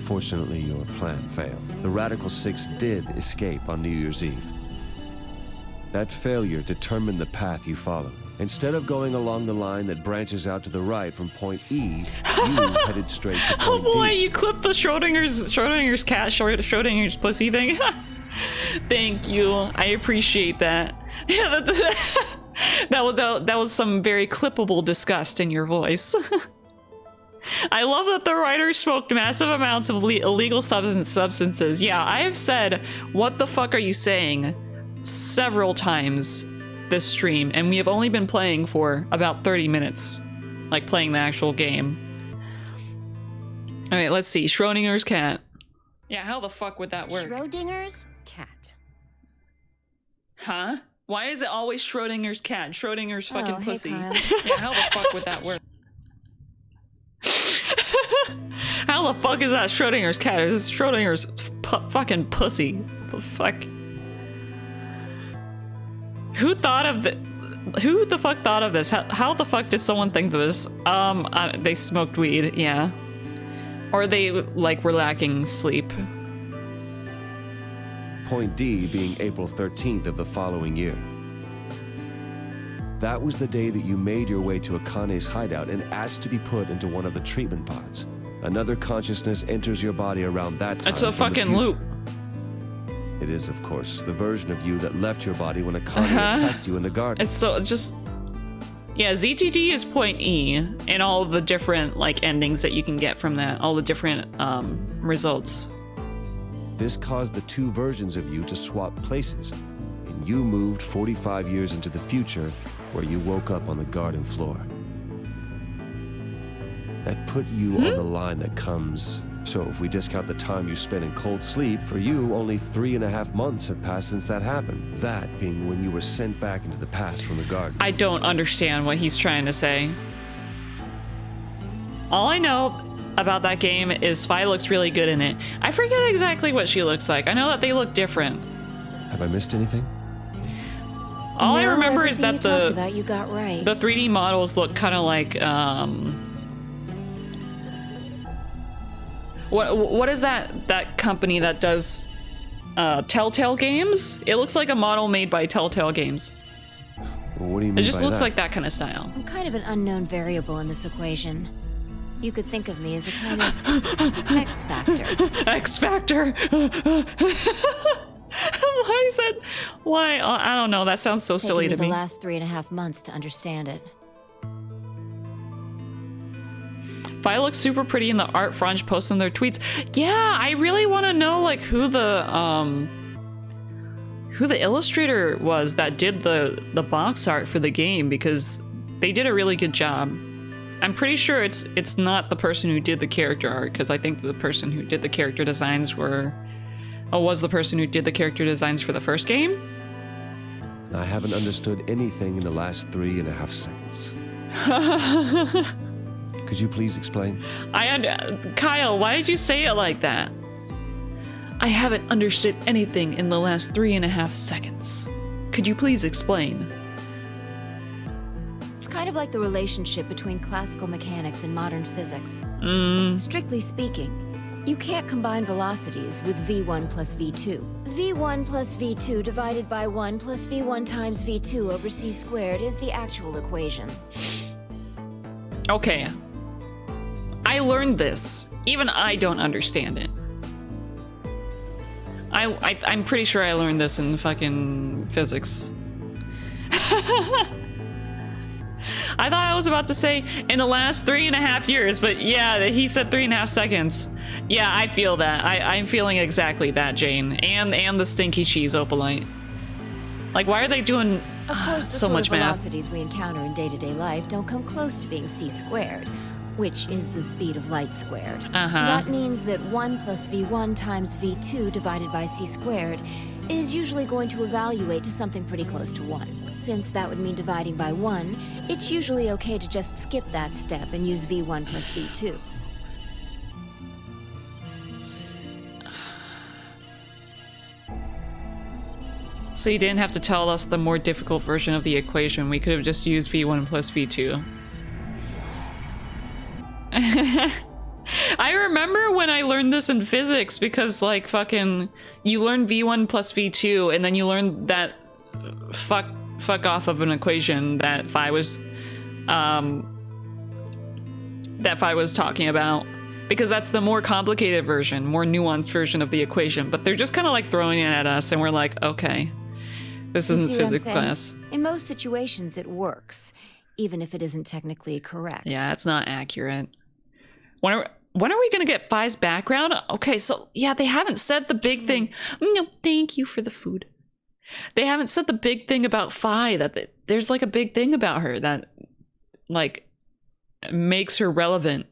C: Unfortunately, your plan failed. The Radical 6 did escape on New Year's Eve. That failure determined the path you followed. Instead of going along the line that branches out to the right from Point E, you headed straight to Point
A: Oh boy,
C: D.
A: you clipped the Schrodinger's cat, Schrodinger's pussy thing. Thank you, I appreciate that. Yeah, that was some very clippable disgust in your voice. I love that the writer smoked massive amounts of illegal substances. Yeah, I have said, what the fuck are you saying? Several times this stream, and we have only been playing for about 30 minutes. Like, playing the actual game. Alright, let's see. Schrodinger's cat. Yeah, how the fuck would that work?
B: Schrodinger's cat.
A: Huh? Why is it always Schrodinger's cat? Schrodinger's fucking
D: hey,
A: pussy.
D: Kyle.
A: Yeah, how the fuck would that work? How the fuck is that Schrodinger's cat? It's Schrodinger's fucking pussy. What the fuck? Who the fuck thought of this? How the fuck did someone think of this? They smoked weed, yeah. Or they, like, were lacking sleep.
C: Point D being April 13th of the following year. That was the day that you made your way to Akane's hideout and asked to be put into one of the treatment pods. Another consciousness enters your body around that time.
A: It's a
C: from the
A: fucking
C: future.
A: loop.
C: It is, of course, the version of you that left your body when Akane attacked you in the garden.
A: It's so just... Yeah, ZTD is Point E, and all the different, like, endings that you can get from that. All the different, results.
C: This caused the two versions of you to swap places, and you moved 45 years into the future, where you woke up on the garden floor. That put you on the line that comes. So if we discount the time you spent in cold sleep, for you, only 3.5 months have passed since that happened. That being when you were sent back into the past from the garden.
A: I don't understand what he's trying to say. All I know about that game is Fi looks really good in it. I forget exactly what she looks like. I know that they look different.
C: Have I missed anything?
A: All I
D: No,
A: remember is
D: everything
A: that
D: you talked about, you got right.
A: the 3D models look kind of like what is that company that does Telltale games? It looks like a model made by Telltale Games.
C: Well, what do you mean
A: It just
C: by
A: looks
C: that?
A: like that kind of style.
D: I'm kind of an unknown variable in this equation. You could think of me as a kind of X Factor.
A: X Factor. Why is that? Why? I don't know. That sounds so silly to
D: Taken me
A: me.
D: the last 3.5 months to understand it.
A: Vi looks super pretty in the art Fronge posts in their tweets. Yeah, I really want to know like who the illustrator was that did the box art for the game, because they did a really good job. I'm pretty sure it's not the person who did the character art, because I think the person who did the character designs was the person who did the character designs for the first game.
C: I haven't understood anything in the last 3.5 seconds. Could you please explain?
A: Kyle, why did you say it like that? I haven't understood anything in the last 3.5 seconds. Could you please explain?
D: It's kind of like the relationship between classical mechanics and modern physics. Strictly speaking, you can't combine velocities with v1 plus v2. v1 plus v2 divided by 1 plus v1 times v2 over c squared is the actual equation.
A: Okay. I learned this. Even I don't understand it. I'm pretty sure I learned this in fucking physics. I thought I was about to say in the last 3.5 years, but yeah, he said 3.5 seconds. Yeah, I feel that. I'm feeling exactly that, Jane. And the stinky cheese opalite. Like, why are they doing
D: Of course, the
A: so
D: sort
A: much
D: of
A: math?
D: velocities we encounter in day-to-day life don't come close to being c squared, which is the speed of light squared. That means that 1 plus v1 times v2 divided by c squared is usually going to evaluate to something pretty close to 1. Since that would mean dividing by 1, it's usually okay to just skip that step and use v1 plus v2.
A: So you didn't have to tell us the more difficult version of the equation. We could have just used v1 plus v2. I remember when I learned this in physics, because like fucking you learn v1 plus v2 and then you learn that fuck off of an equation that Phi was talking about, because that's the more complicated version, more nuanced version of the equation, but they're just kind of like throwing it at us and we're like, okay, this
D: You
A: isn't
D: see what I'm
A: physics
D: saying?
A: class.
D: In most situations, it works, even if it isn't technically correct.
A: Yeah, it's not accurate. When are we gonna get Phi's background? Okay, so yeah, they haven't said the big thing. No, thank you for the food. They haven't said the big thing about Phi, that there's like a big thing about her that like makes her relevant.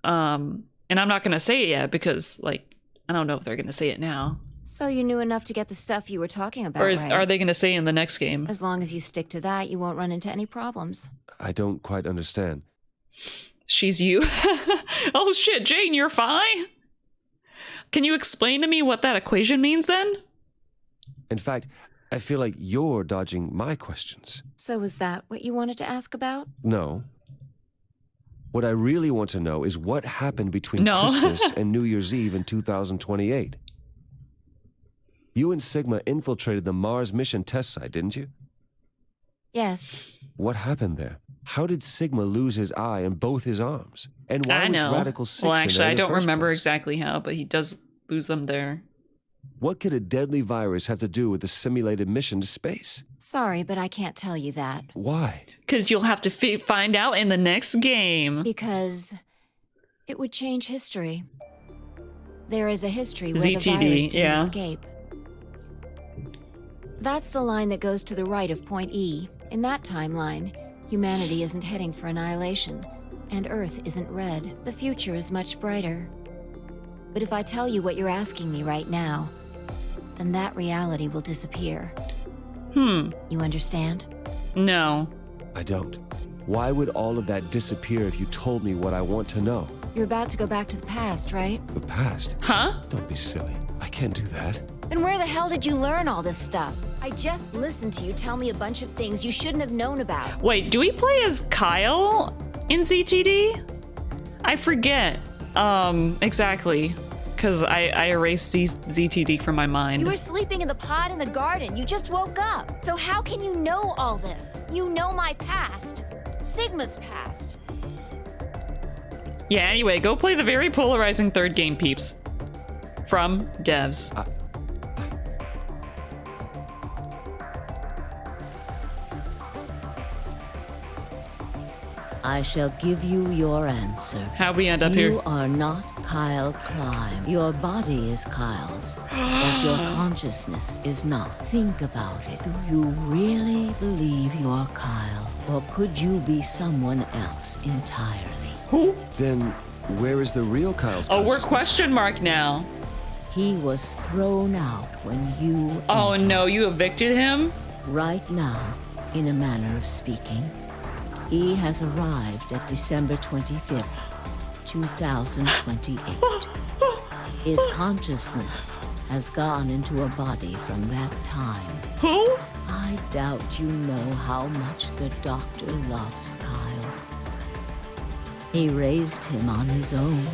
A: And I'm not gonna say it yet because like I don't know if they're gonna say it now.
D: So you knew enough to get the stuff you were talking about,
A: Or
D: right?
A: are they gonna say it in the next game?
D: As long as you stick to that, you won't run into any problems.
C: I don't quite understand.
A: She's you. Oh shit, Jane, you're Phi? Can you explain to me what that equation means then?
C: In fact, I feel like you're dodging my questions.
D: So was that what you wanted to ask about?
C: No. What I really want to know is what happened between
A: No.
C: Christmas and New Year's Eve in 2028. You and Sigma infiltrated the Mars mission test site, didn't you?
D: Yes.
C: What happened there? How did Sigma lose his eye and both his arms? And why
A: I
C: was
A: know.
C: Radical 6
A: Well,
C: in
A: actually,
C: there
A: I
C: in the
A: don't
C: first
A: remember
C: place?
A: exactly how, but he does lose them there.
C: What could a deadly virus have to do with the simulated mission to space?
D: Sorry, but I can't tell you that.
C: Why?
A: Because you'll have to find out in the next game.
D: Because it would change history. There is a history where
A: ZTD,
D: the virus didn't
A: yeah.
D: escape. That's the line that goes to the right of point E. In that timeline, humanity isn't heading for annihilation, and Earth isn't red. The future is much brighter. But if I tell you what you're asking me right now, then that reality will disappear. You understand?
A: No.
C: I don't. Why would all of that disappear if you told me what I want to know?
D: You're about to go back to the past, right?
C: The past?
A: Huh?
C: Don't be silly. I can't do that.
D: Then where the hell did you learn all this stuff? I just listened to you tell me a bunch of things you shouldn't have known about.
A: Wait, do we play as Kyle in ZTD? I forget. Exactly. Because I erased ZTD from my mind.
D: You were sleeping in the pod in the garden. You just woke up. So how can you know all this? You know my past. Sigma's past.
A: Yeah, anyway, go play the very polarizing third game, peeps. From devs.
I: I shall give you your answer.
A: How'd we end up
I: You
A: here?
I: are not Kyle Klein. Your body is Kyle's, but your consciousness is not. Think about it. Do you really believe you're Kyle? Or could you be someone else entirely?
A: Who?
C: Then where is the real Kyle's
A: Oh, we're
C: consciousness?
A: question mark now.
I: He was thrown out when you
A: Oh
I: entered.
A: no, you evicted him?
I: Right now, in a manner of speaking, he has arrived at December 25th, 2028. His consciousness has gone into a body from that time.
A: Who?
I: I doubt you know how much the doctor loves Kyle. He raised him on his own.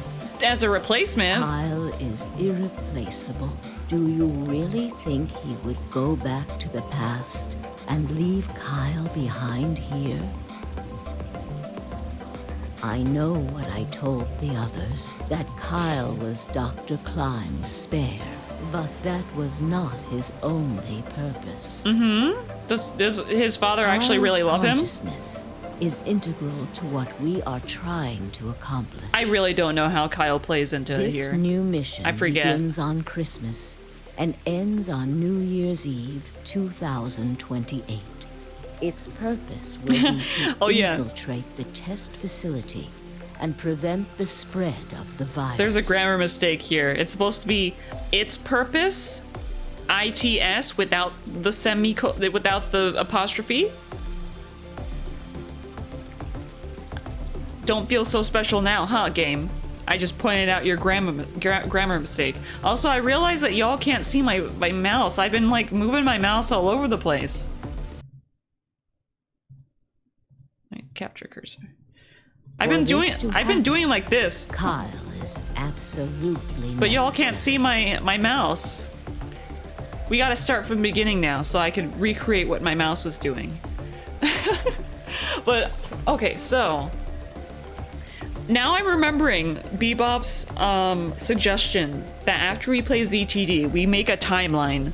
A: As a replacement?
I: Kyle is irreplaceable. Do you really think he would go back to the past and leave Kyle behind here? I know what I told the others, that Kyle was Dr. Klime's spare, but that was not his only purpose.
A: Does his father actually really love him?
I: Consciousness is integral to what we are trying to accomplish.
A: I really don't know how Kyle plays into it
I: This
A: here.
I: new mission
A: I forget.
I: begins on Christmas and ends on New Year's Eve 2028. Its purpose will be to
A: Oh, yeah.
I: infiltrate the test facility and prevent the spread of the virus.
A: There's a grammar mistake here. It's supposed to be its purpose, ITS, without the without the apostrophe. Don't feel so special now, huh, game? I just pointed out your grammar mistake. Also, I realize that y'all can't see my mouse. I've been like moving my mouse all over the place. Capture cursor. I've been doing like this,
I: Kyle is absolutely
A: but y'all can't
I: necessary.
A: see my mouse. We gotta start from the beginning now so I can recreate what my mouse was doing. But okay, so now I'm remembering Bebop's suggestion that after we play ZTD, we make a timeline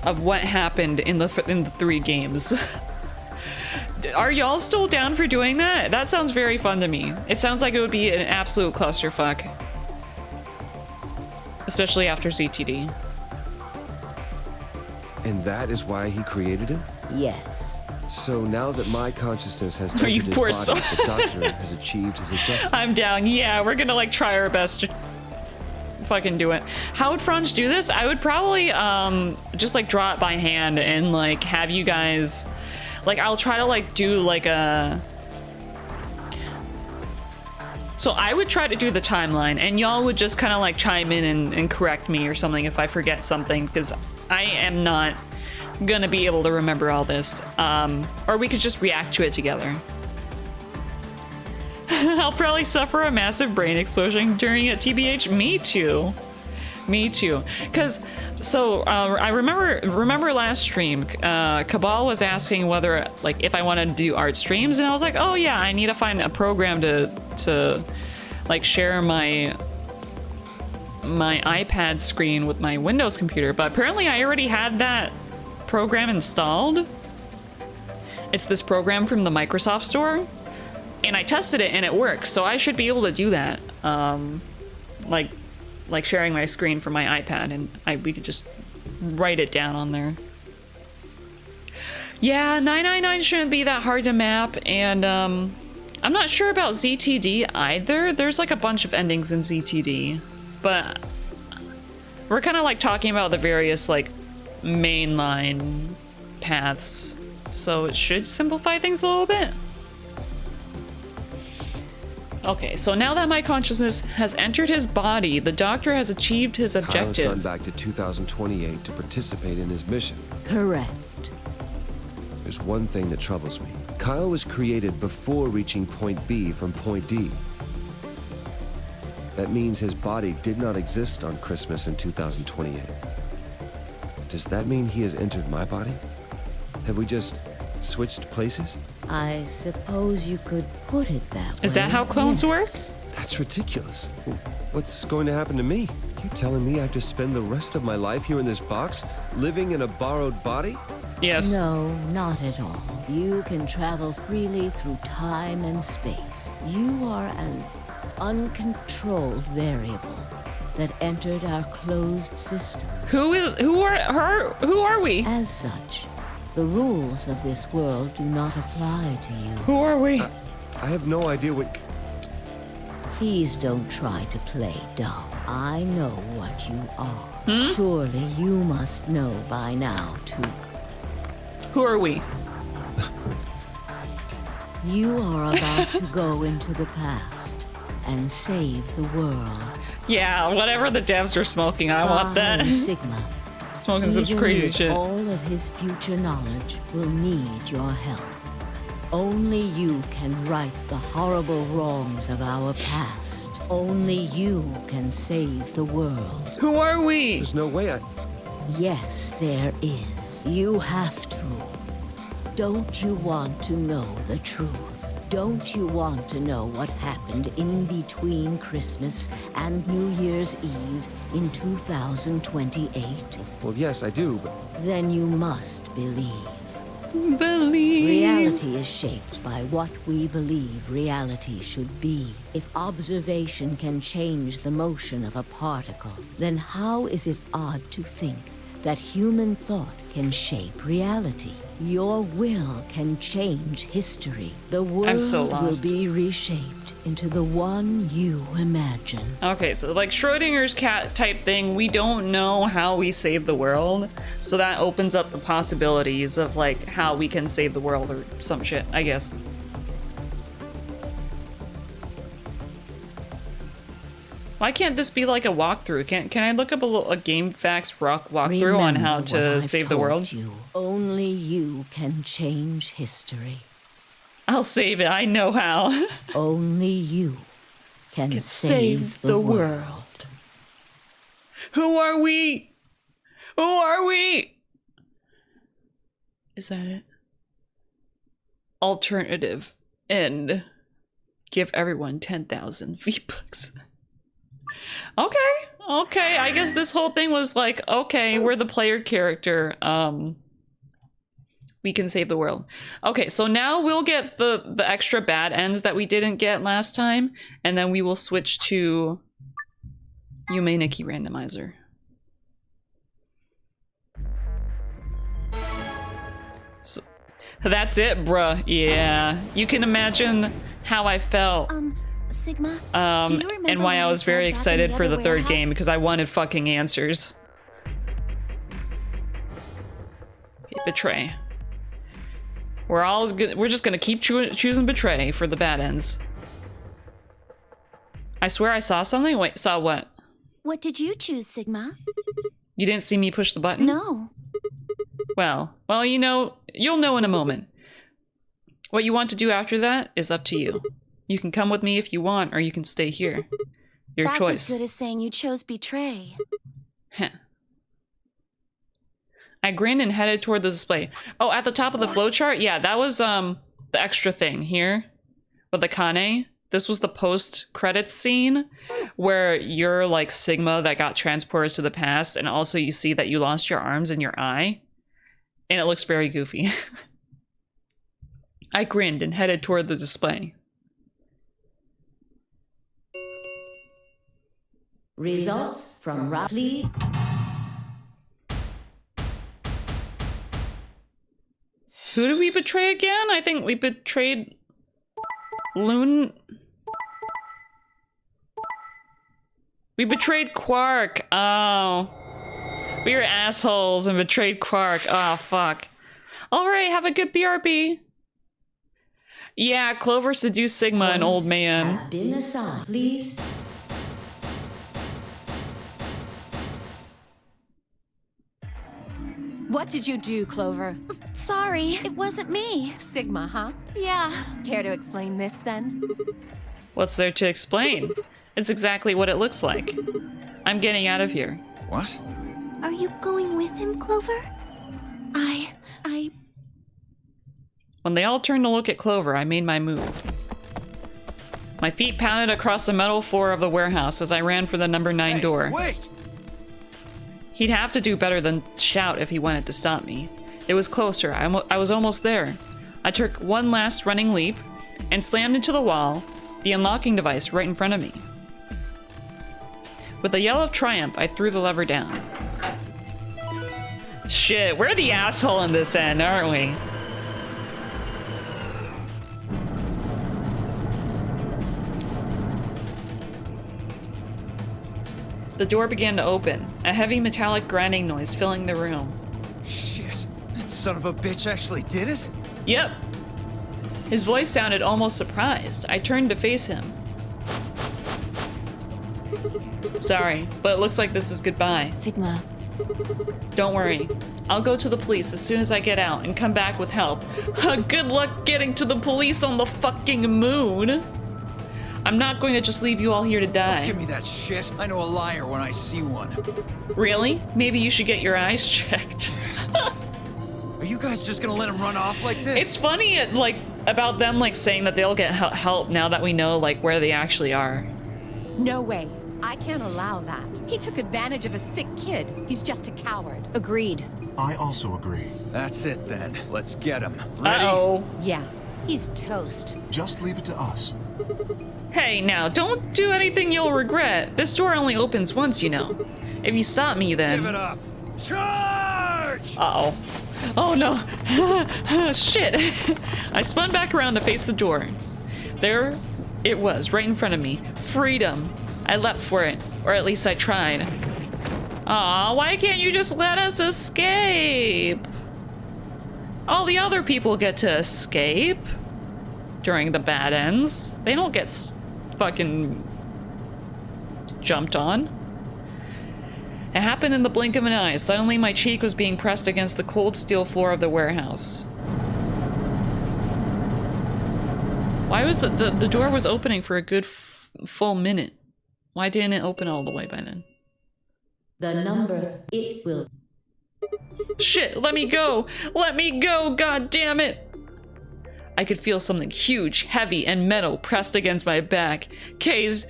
A: of what happened in the 3 games. Are y'all still down for doing that? That sounds very fun to me. It sounds like it would be an absolute clusterfuck. Especially after ZTD.
C: And that is why he created him?
I: Yes.
C: So now that my consciousness has
A: Oh, you
C: entered his
A: poor
C: body,
A: soul.
C: the doctor has achieved his objective.
A: I'm down. Yeah, we're gonna like try our best to fucking do it. How would Fronge do this? I would probably just like draw it by hand and like have you guys like I'll try to like do like a so I would try to do the timeline and y'all would just kind of like chime in and correct me or something if I forget something because I am not gonna be able to remember all this. Or we could just react to it together. I'll probably suffer a massive brain explosion during it, TBH. Me too. Me too. Because, so, I remember last stream, Cabal was asking whether, like, if I wanted to do art streams, and I was like, oh yeah, I need to find a program to like, share my iPad screen with my Windows computer, but apparently I already had that program installed. It's this program from the Microsoft Store. And I tested it and it works, so I should be able to do that. Like sharing my screen from my iPad, and we could just write it down on there. Yeah, 999 shouldn't be that hard to map, and I'm not sure about ZTD either. There's like a bunch of endings in ZTD, but we're kind of like talking about the various like mainline paths, so it should simplify things a little bit. Okay, so now that my consciousness has entered his body, the doctor has achieved his
C: Kyle has
A: objective.
C: gone back to 2028 to participate in his mission.
I: Correct.
C: There's one thing that troubles me. Kyle was created before reaching point B from point D. That means his body did not exist on Christmas in 2028. Does that mean he has entered my body? Have we just switched places?
I: I suppose you could put it that way.
A: Is that how clones work?
C: That's ridiculous. What's going to happen to me? You telling me I have to spend the rest of my life here in this box, living in a borrowed body?
A: Yes.
I: No, not at all. You can travel freely through time and space. You are an uncontrolled variable that entered our closed system.
A: Who are we?
I: As such, the rules of this world do not apply to you.
A: Who are we?
C: I have no idea what...
I: Please don't try to play dumb. I know what you are. Surely you must know by now, too.
A: Who are we?
I: You are about to go into the past and save the world.
A: Yeah, whatever the devs are smoking, I want that.
I: Phi and Sigma,
A: Smoking some
I: even
A: crazy
I: with
A: shit.
I: all of his future knowledge, will need your help. Only you can right the horrible wrongs of our past. Only you can save the world.
A: Who are we?
C: There's no way I...
I: Yes, there is. You have to. Don't you want to know the truth? Don't you want to know what happened in between Christmas and New Year's Eve in 2028?
C: Well, yes, I do, but...
I: Then you must believe.
A: Believe.
I: Reality is shaped by what we believe reality should be. If observation can change the motion of a particle, then how is it odd to think that human thought can shape reality? Your will can change history. The world
A: so
I: will
A: lost.
I: be reshaped into the one you imagine.
A: Okay, so like Schrodinger's cat type thing, we don't know how we save the world. So that opens up the possibilities of like how we can save the world or some shit, I guess. Why can't this be like a walkthrough? Can I look up a game facts walkthrough on how
I: Remember
A: to
I: what I've
A: save the
I: told
A: world?
I: You. Only you can change history.
A: I'll save it. I know how.
I: Only you can save the world.
A: Who are we? Who are we? Is that it? Alternative end. Give everyone 10,000 V-Bucks. Okay. I guess this whole thing was like, okay, we're the player character. We can save the world. Okay, so now we'll get the extra bad ends that we didn't get last time, and then we will switch to Humanity Randomizer. So, that's it, bruh. Yeah. You can imagine how I felt.
B: Sigma, do you remember
A: And why
B: what
A: I was
B: said
A: very
B: back in
A: excited
B: the
A: for
B: other
A: the third
B: warehouse?
A: game because I wanted fucking answers. Okay, betray. We're just gonna keep choosing betray for the bad ends. I swear I saw something. Wait, saw what?
B: What did you choose, Sigma?
A: You didn't see me push the button?
B: No.
A: Well, you know, you'll know in a moment. What you want to do after that is up to you. You can come with me if you want, or you can stay here. Your
B: That's
A: choice.
B: as good as saying you chose betray.
A: Heh. I grinned and headed toward the display. Oh, at the top of the flowchart? Yeah, that was the extra thing here with the Kane. This was the post-credits scene where you're like Sigma that got transported to the past, and also you see that you lost your arms and your eye. And it looks very goofy. I grinned and headed toward the display.
I: Results from Please.
A: Who did we betray again? I think we betrayed Loon. We betrayed Quark. Oh. We were assholes and betrayed Quark. Oh, fuck. Alright, have a good BRB. Yeah, Clover seduced Sigma, an old man.
I: Have been assigned. Please.
G: What did you do, Clover?
B: Sorry, it wasn't me.
G: Sigma, huh?
B: Yeah.
G: Care to explain this, then?
A: What's there to explain? It's exactly what it looks like. I'm getting out of here.
H: What?
B: Are you going with him, Clover?
A: When they all turned to look at Clover, I made my move. My feet pounded across the metal floor of the warehouse as I ran for the number 9 door.
J: Wait!
A: He'd have to do better than shout if he wanted to stop me. It was closer. I was almost there. I took one last running leap and slammed into the wall, the unlocking device right in front of me. With a yell of triumph, I threw the lever down. Shit, we're the asshole in this end, aren't we? The door began to open, a heavy metallic grinding noise filling the room.
J: Shit, that son of a bitch actually did it?
A: Yep. His voice sounded almost surprised. I turned to face him. Sorry, but it looks like this is goodbye.
B: Sigma,
A: Don't worry. I'll go to the police as soon as I get out and come back with help. Good luck getting to the police on the fucking moon. I'm not going to just leave you all here to die.
J: Give me that shit. I know a liar when I see one.
A: Really? Maybe you should get your eyes checked.
J: Are you guys just gonna let him run off like this?
A: It's funny, like, about them, like, saying that they'll get help now that we know, like, where they actually are.
G: No way. I can't allow that. He took advantage of a sick kid. He's just a coward.
D: Agreed.
K: I also agree.
J: That's it then. Let's get him. Ready?
A: Uh-oh.
G: Yeah, he's toast.
K: Just leave it to us.
A: Hey, now, don't do anything you'll regret. This door only opens once, you know. If you stop me, then...
J: Give it up. Charge!
A: Uh-oh. Oh, no. Shit. I spun back around to face the door. There it was, right in front of me. Freedom. I leapt for it. Or at least I tried. Aw, why can't you just let us escape? All the other people get to escape during the bad ends. They don't get fucking jumped on. It happened in the blink of an eye. Suddenly my cheek was being pressed against the cold steel floor of the warehouse. Why was the door was opening for a good full minute? Why didn't it open all the way by then?
I: The number, it will.
A: Shit, let me go! Let me go, god damn it! I could feel something huge, heavy, and metal pressed against my back. Kay's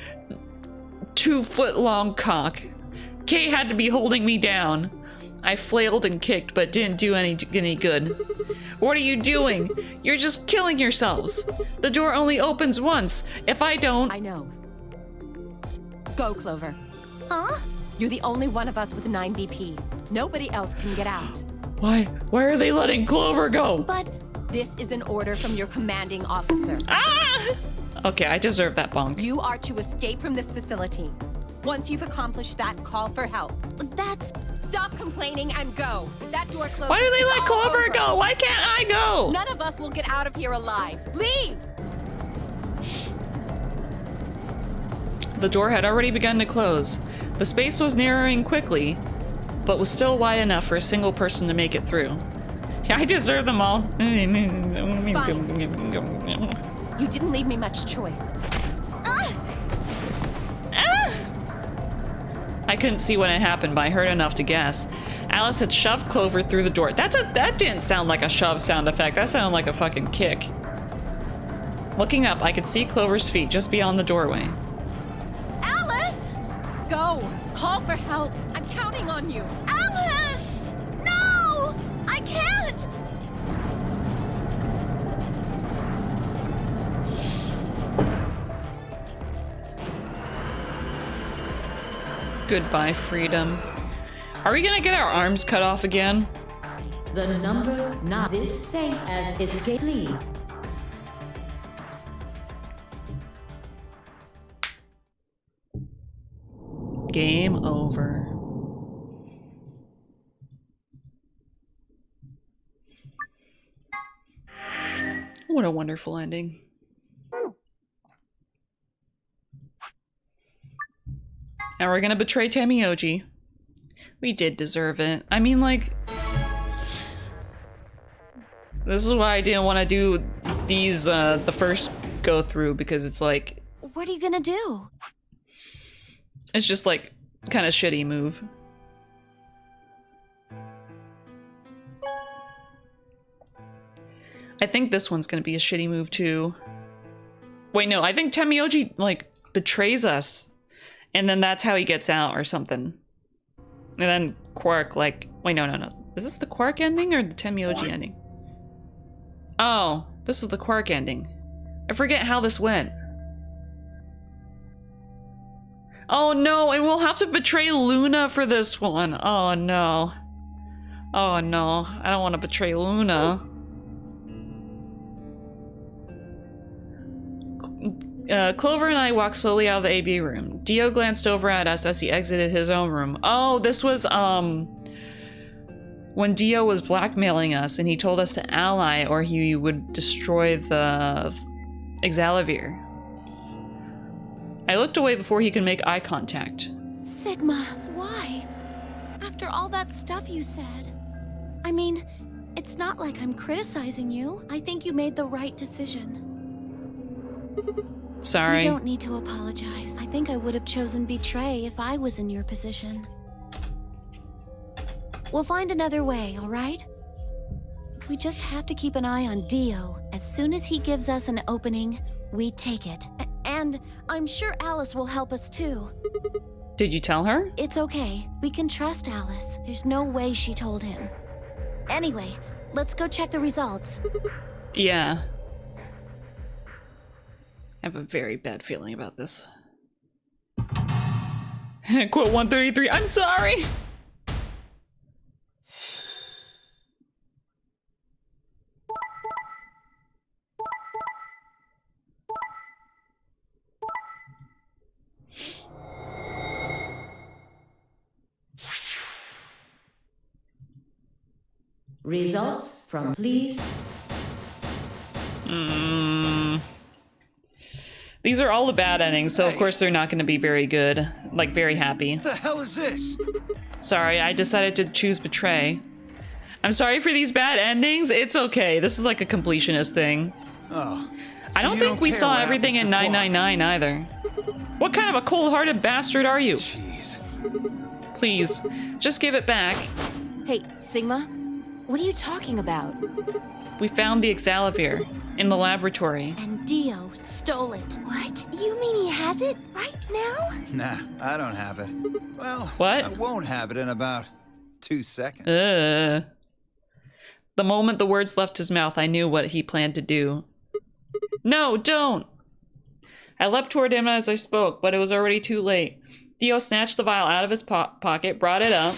A: 2-foot-long cock. Kay had to be holding me down. I flailed and kicked, but didn't do any good. What are you doing? You're just killing yourselves. The door only opens once. If I don't...
G: I know. Go, Clover.
B: huh?
G: You're the only one of us with 9 BP. Nobody else can get out.
A: Why are they letting Clover go?
G: But this is an order from your commanding officer.
A: Ah! Okay, I deserve that bonk.
G: You are to escape from this facility. Once you've accomplished that, call for help.
B: That's...
G: Stop complaining and go. If that door closes,
A: Why do they
G: it's
A: let
G: all
A: Clover
G: over.
A: go? Why can't I go?
G: None of us will get out of here alive. Leave!
A: The door had already begun to close. The space was narrowing quickly, but was still wide enough for a single person to make it through. Yeah, I deserve them all.
G: You didn't leave me much choice.
A: I couldn't see when it happened, but I heard enough to guess. Alice had shoved Clover through the door. That didn't sound like a shove sound effect. That sounded like a fucking kick. Looking up, I could see Clover's feet just beyond the doorway.
B: Alice!
G: Go! Call for help! I'm counting on you!
B: Alice! No! I can't!
A: Goodbye, freedom. Are we gonna get our arms cut off again?
I: The number, not this thing as escape leave.
A: Game over. What a wonderful ending. Now we're gonna betray Tamioji. We did deserve it. I mean, like... This is why I didn't want to do these, the first go-through, because it's like...
B: What are you gonna do?
A: It's just like, kind of shitty move. I think this one's gonna be a shitty move too. Wait, no, I think Temioji, like, betrays us. And then that's how he gets out or something. And then Quark, like... Wait, no. Is this the Quark ending or the Temioji ending? Oh, this is the Quark ending. I forget how this went. Oh no, and we'll have to betray Luna for this one. Oh no. Oh no, I don't want to betray Luna. Clover and I walked slowly out of the AB room. Dio glanced over at us as he exited his own room. Oh, this was, when Dio was blackmailing us and he told us to ally or he would destroy the Exalavir. I looked away before he could make eye contact.
B: Sigma, why? After all that stuff you said. I mean, it's not like I'm criticizing you. I think you made the right decision.
A: Sorry.
B: You don't need to apologize. I think I would have chosen betray if I was in your position. We'll find another way, all right? We just have to keep an eye on Dio. As soon as he gives us an opening, we take it. And I'm sure Alice will help us too.
A: Did you tell her?
B: It's okay. We can trust Alice. There's no way she told him. Anyway, let's go check the results.
A: Yeah. I have a very bad feeling about this. Quote 133, I'm sorry!
I: Results from please.
A: These are all the bad endings, so of course they're not going to be very good. Like, very happy.
J: What the hell is this?
A: Sorry, I decided to choose Betray. I'm sorry for these bad endings. It's okay. This is like a completionist thing.
J: Oh.
A: I don't think we saw everything in 999 either. What kind of a cold-hearted bastard are you?
J: Jeez.
A: Please, just give it back.
D: Hey, Sigma, what are you talking about?
A: We found the Exalavir in the laboratory.
B: And Dio stole it. What? You mean he has it right now?
J: Nah, I don't have it. Well,
A: What?
J: I won't have it in about 2 seconds.
A: The moment the words left his mouth, I knew what he planned to do. No, don't! I leapt toward him as I spoke, but it was already too late. Dio snatched the vial out of his pocket, brought it up.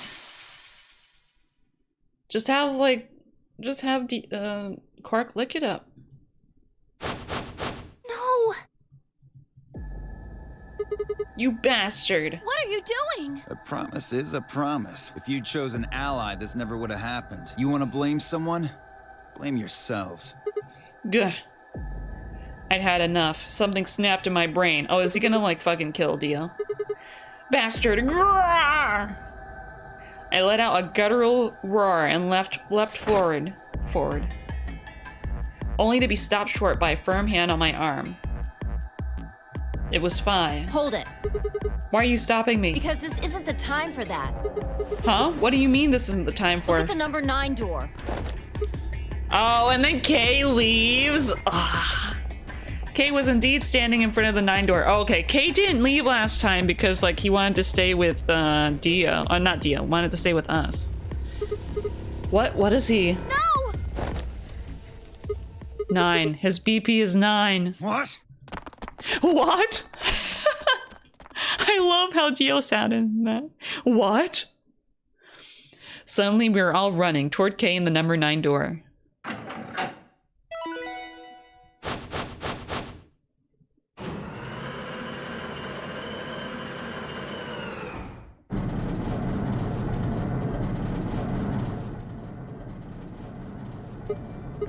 A: Just have Quark lick it up.
B: No!
A: You bastard!
B: What are you doing?
J: A promise is a promise. If you'd chose an ally, this never would have happened. You want to blame someone? Blame yourselves.
A: Gah. I'd had enough. Something snapped in my brain. Oh, is he gonna, like, fucking kill Dio? Bastard! Grrr! I let out a guttural roar and leapt forward. Only to be stopped short by a firm hand on my arm. It was fine.
D: Hold it.
A: Why are you stopping me?
D: Because this isn't the time for that.
A: Huh? What do you mean this isn't the time for?
D: Look at the number 9 door.
A: Oh, and then Kay leaves. Ah. Kay was indeed standing in front of the 9 door. Oh, okay, Kay didn't leave last time because, like, he wanted to stay with Dio. Not Dio. Wanted to stay with us. What is he?
B: No!
A: 9. His BP is 9.
J: What?
A: What? I love how Dio sounded in that. What? Suddenly, we were all running toward Kay in the number 9 door.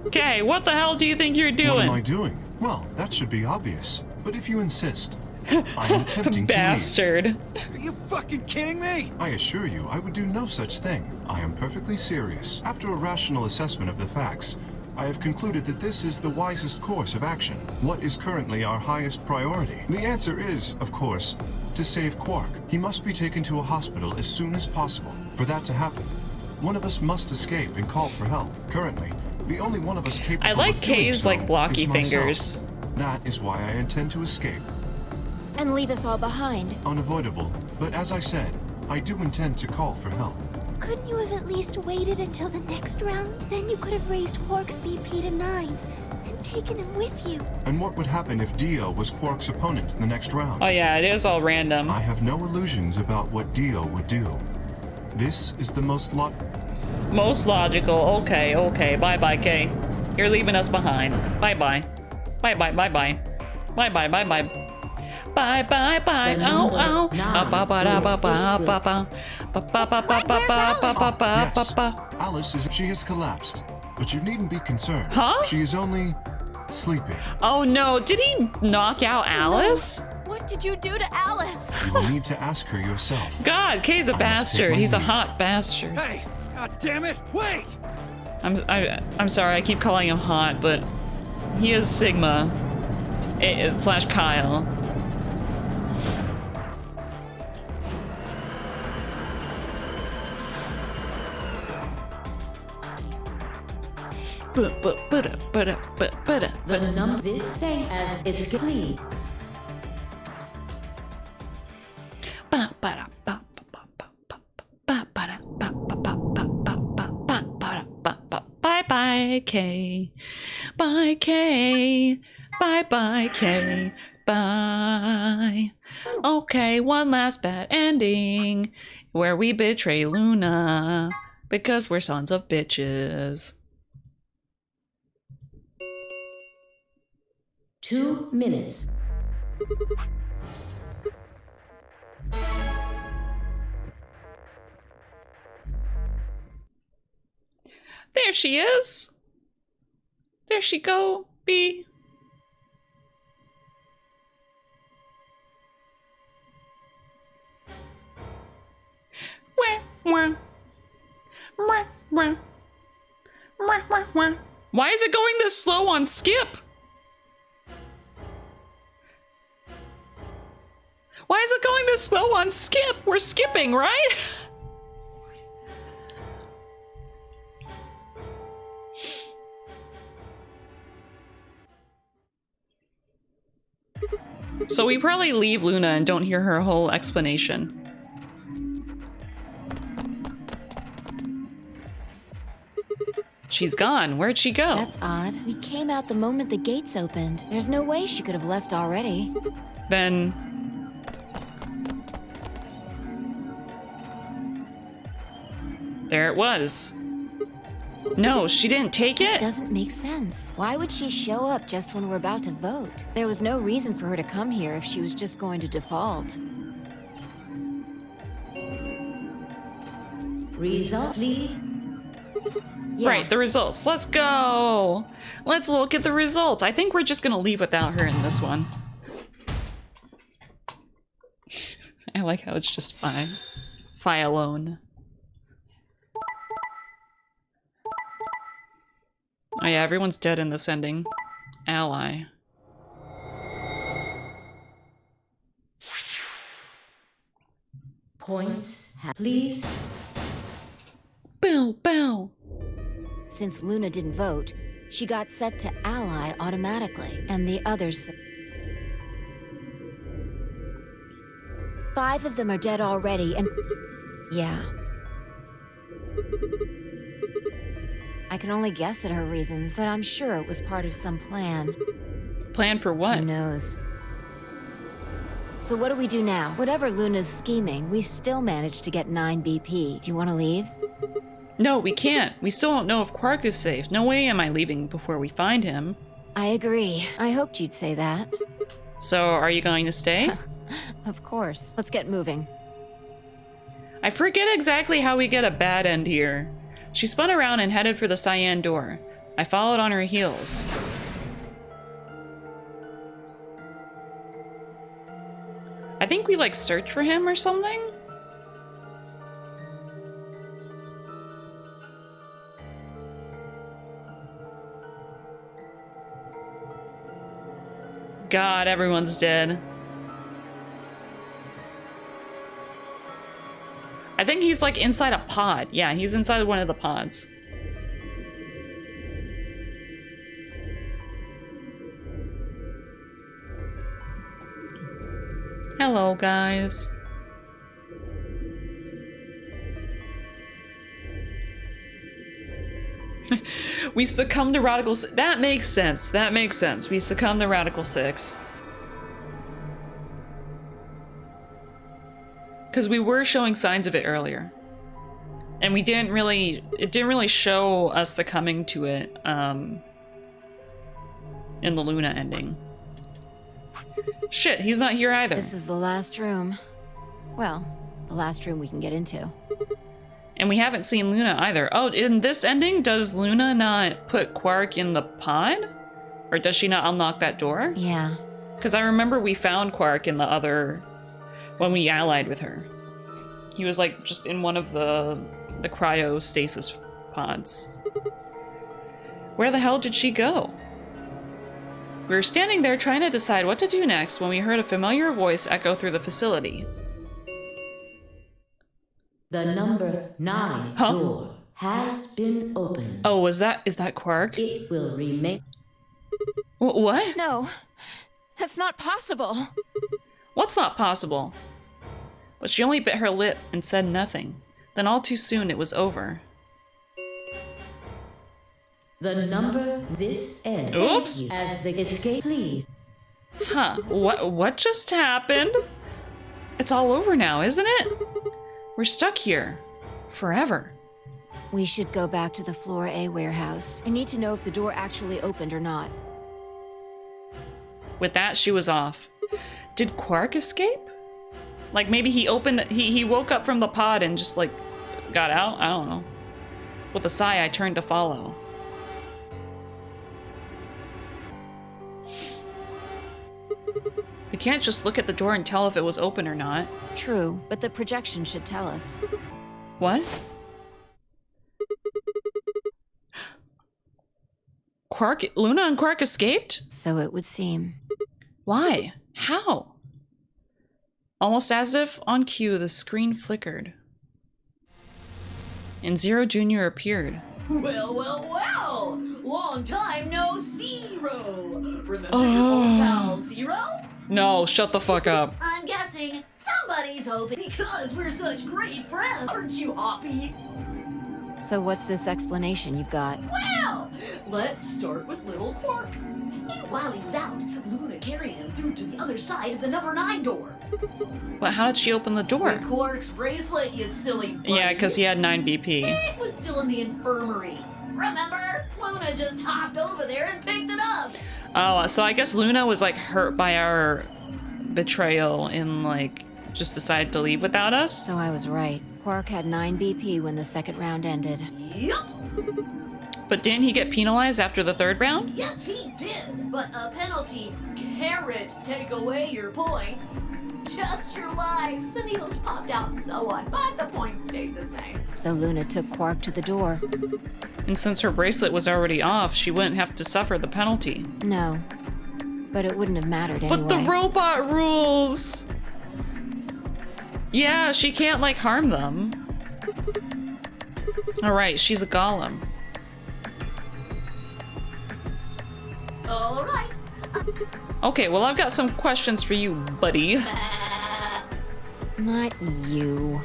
A: Okay, what the hell do you think you're doing?
K: What am I doing? Well, that should be obvious. But if you insist, I'm attempting to
A: Bastard.
J: Are you fucking kidding me?
K: leave. I assure you, I would do no such thing. I am perfectly serious. After a rational assessment of the facts, I have concluded that this is the wisest course of action. What is currently our highest priority? The answer is, of course, to save Quark. He must be taken to a hospital as soon as possible. For that to happen, one of us must escape and call for help. Currently, the only one of us capable
A: I like
K: of doing
A: Kay's
K: so
A: like blocky
K: is myself.
A: fingers.
K: That is why I intend to escape.
D: And leave us all behind.
K: Unavoidable, but as I said, I do intend to call for help.
B: Couldn't you have at least waited until the next round? Then you could have raised Quark's BP to 9 and taken him with you.
K: And what would happen if Dio was Quark's opponent in the next round?
A: Oh yeah, it is all random.
K: I have no illusions about what Dio would do. This is the most
A: logical. Okay, okay. Bye-bye, Kay. You're leaving us behind. Bye-bye. Bye-bye, bye-bye. Bye-bye, bye-bye. Bye-bye-bye. Ow, ow. Ba-ba-da-ba-ba-ba-ba. Ba-ba-ba-ba-ba-ba-ba-ba-ba.
K: Alice she has collapsed, but you needn't be concerned.
A: Huh?
K: She is only sleeping.
A: Oh no, did he knock out Alice?
B: What did you do to Alice?
K: You will need to ask her yourself.
A: God, Kay's a bastard. He's a hot bastard.
J: Hey! God damn it! Wait!
A: I'm sorry, I keep calling him hot, but he is Sigma slash Kyle.
I: The number this thing as escape.
A: Bye-bye, Kay. Bye, Kay. Bye-bye, Kay. Bye. Okay, one last bad ending where we betray Luna because we're sons of bitches.
I: 2 minutes.
A: There she is. There she go, B. Why is it going this slow on skip? Why is it going this slow on skip? We're skipping, right? So we probably leave Luna and don't hear her whole explanation. She's gone. Where'd she go?
D: That's odd. We came out the moment the gates opened. There's no way she could have left already.
A: Then... there it was. No, she didn't take it?
D: It doesn't make sense. Why would she show up just when we're about to vote? There was no reason for her to come here if she was just going to default.
I: Result, please.
D: Yeah.
A: Right, the results. Let's go! Let's look at the results. I think we're just gonna leave without her in this one. I like how it's just Fi. Fi alone. Oh yeah, everyone's dead in this ending. Ally.
I: Points, please.
A: Bell, bell.
B: Since Luna didn't vote, she got set to ally automatically, and the others... 5 of them are dead already, and... yeah. I can only guess at her reasons, but I'm sure it was part of some plan.
A: Plan for what?
B: Who knows? So what do we do now? Whatever Luna's scheming, we still managed to get 9 BP. Do you want to leave?
A: No, we can't. We still don't know if Quark is safe. No way am I leaving before we find him.
B: I agree. I hoped you'd say that.
A: So, are you going to stay?
B: Of course. Let's get moving.
A: I forget exactly how we get a bad end here. She spun around and headed for the cyan door. I followed on her heels. I think we like search for him or something? God, everyone's dead. I think he's like inside a pod. Yeah, he's inside one of the pods. Hello, guys. We succumb to Radical 6. That makes sense. That makes sense. We succumb to Radical 6. Because we were showing signs of it earlier. And we didn't really... It didn't really show us succumbing to it in the Luna ending. Shit, he's not here either.
L: This is the last room. Well, the last room we can get into.
A: And we haven't seen Luna either. Oh, in this ending, does Luna not put Quark in the pod? Or does she not unlock that door?
L: Yeah.
A: Because I remember we found Quark in the other... when we allied with her. He was like just in one of the cryostasis pods. Where the hell did she go? We were standing there trying to decide what to do next when we heard a familiar voice echo through the facility.
I: The number 9 door has been opened.
A: Oh, is that Quark?
I: It will remain.
A: What?
L: No, that's not possible.
A: What's not possible? But she only bit her lip and said nothing. Then all too soon it was over.
I: The number this end.
A: Oops.
I: As the escape, please.
A: Huh? What just happened? It's all over now, isn't it? We're stuck here. Forever.
L: We should go back to the Floor A warehouse. I need to know if the door actually opened or not.
A: With that, she was off. Did Quark escape? Like maybe he woke up from the pod and just like got out? I don't know. With a sigh, I turned to follow. We can't just look at the door and tell if it was open or not.
L: True, but the projection should tell us.
A: What? Luna and Quark escaped?
L: So it would seem.
A: Why? How? Almost as if on cue, the screen flickered. And Zero Jr. appeared.
M: Well! Long time no Zero! Remember your old pal Zero?
A: No, shut the fuck up.
M: I'm guessing somebody's hoping because we're such great friends, aren't you, Hoppy?
L: So what's this explanation you've got?
M: Well, let's start with little Quark. While he was out, Luna carried him through to the other side of the number 9 door.
A: But how did she open the door?
M: With Quark's bracelet, you silly buddy.
A: Yeah, because he had 9 BP.
M: It was still in the infirmary. Remember? Luna just hopped over there and picked it up.
A: Oh, so I guess Luna was like hurt by our betrayal and like just decided to leave without us?
L: So I was right. Quark had 9 BP when the second round ended.
M: Yup.
A: But didn't he get penalized after the 3rd round?
M: Yes, he did. But a penalty carrot take away your points. Just your life. The needles popped out and so on, but the points stayed the same.
L: So Luna took Quark to the door.
A: And since her bracelet was already off, she wouldn't have to suffer the penalty.
L: No. But it wouldn't have mattered anyway.
A: But the robot rules! Yeah, she can't, like, harm them. Alright, she's a golem.
M: All right.
A: Okay, well, I've got some questions for you, buddy.
L: Not you.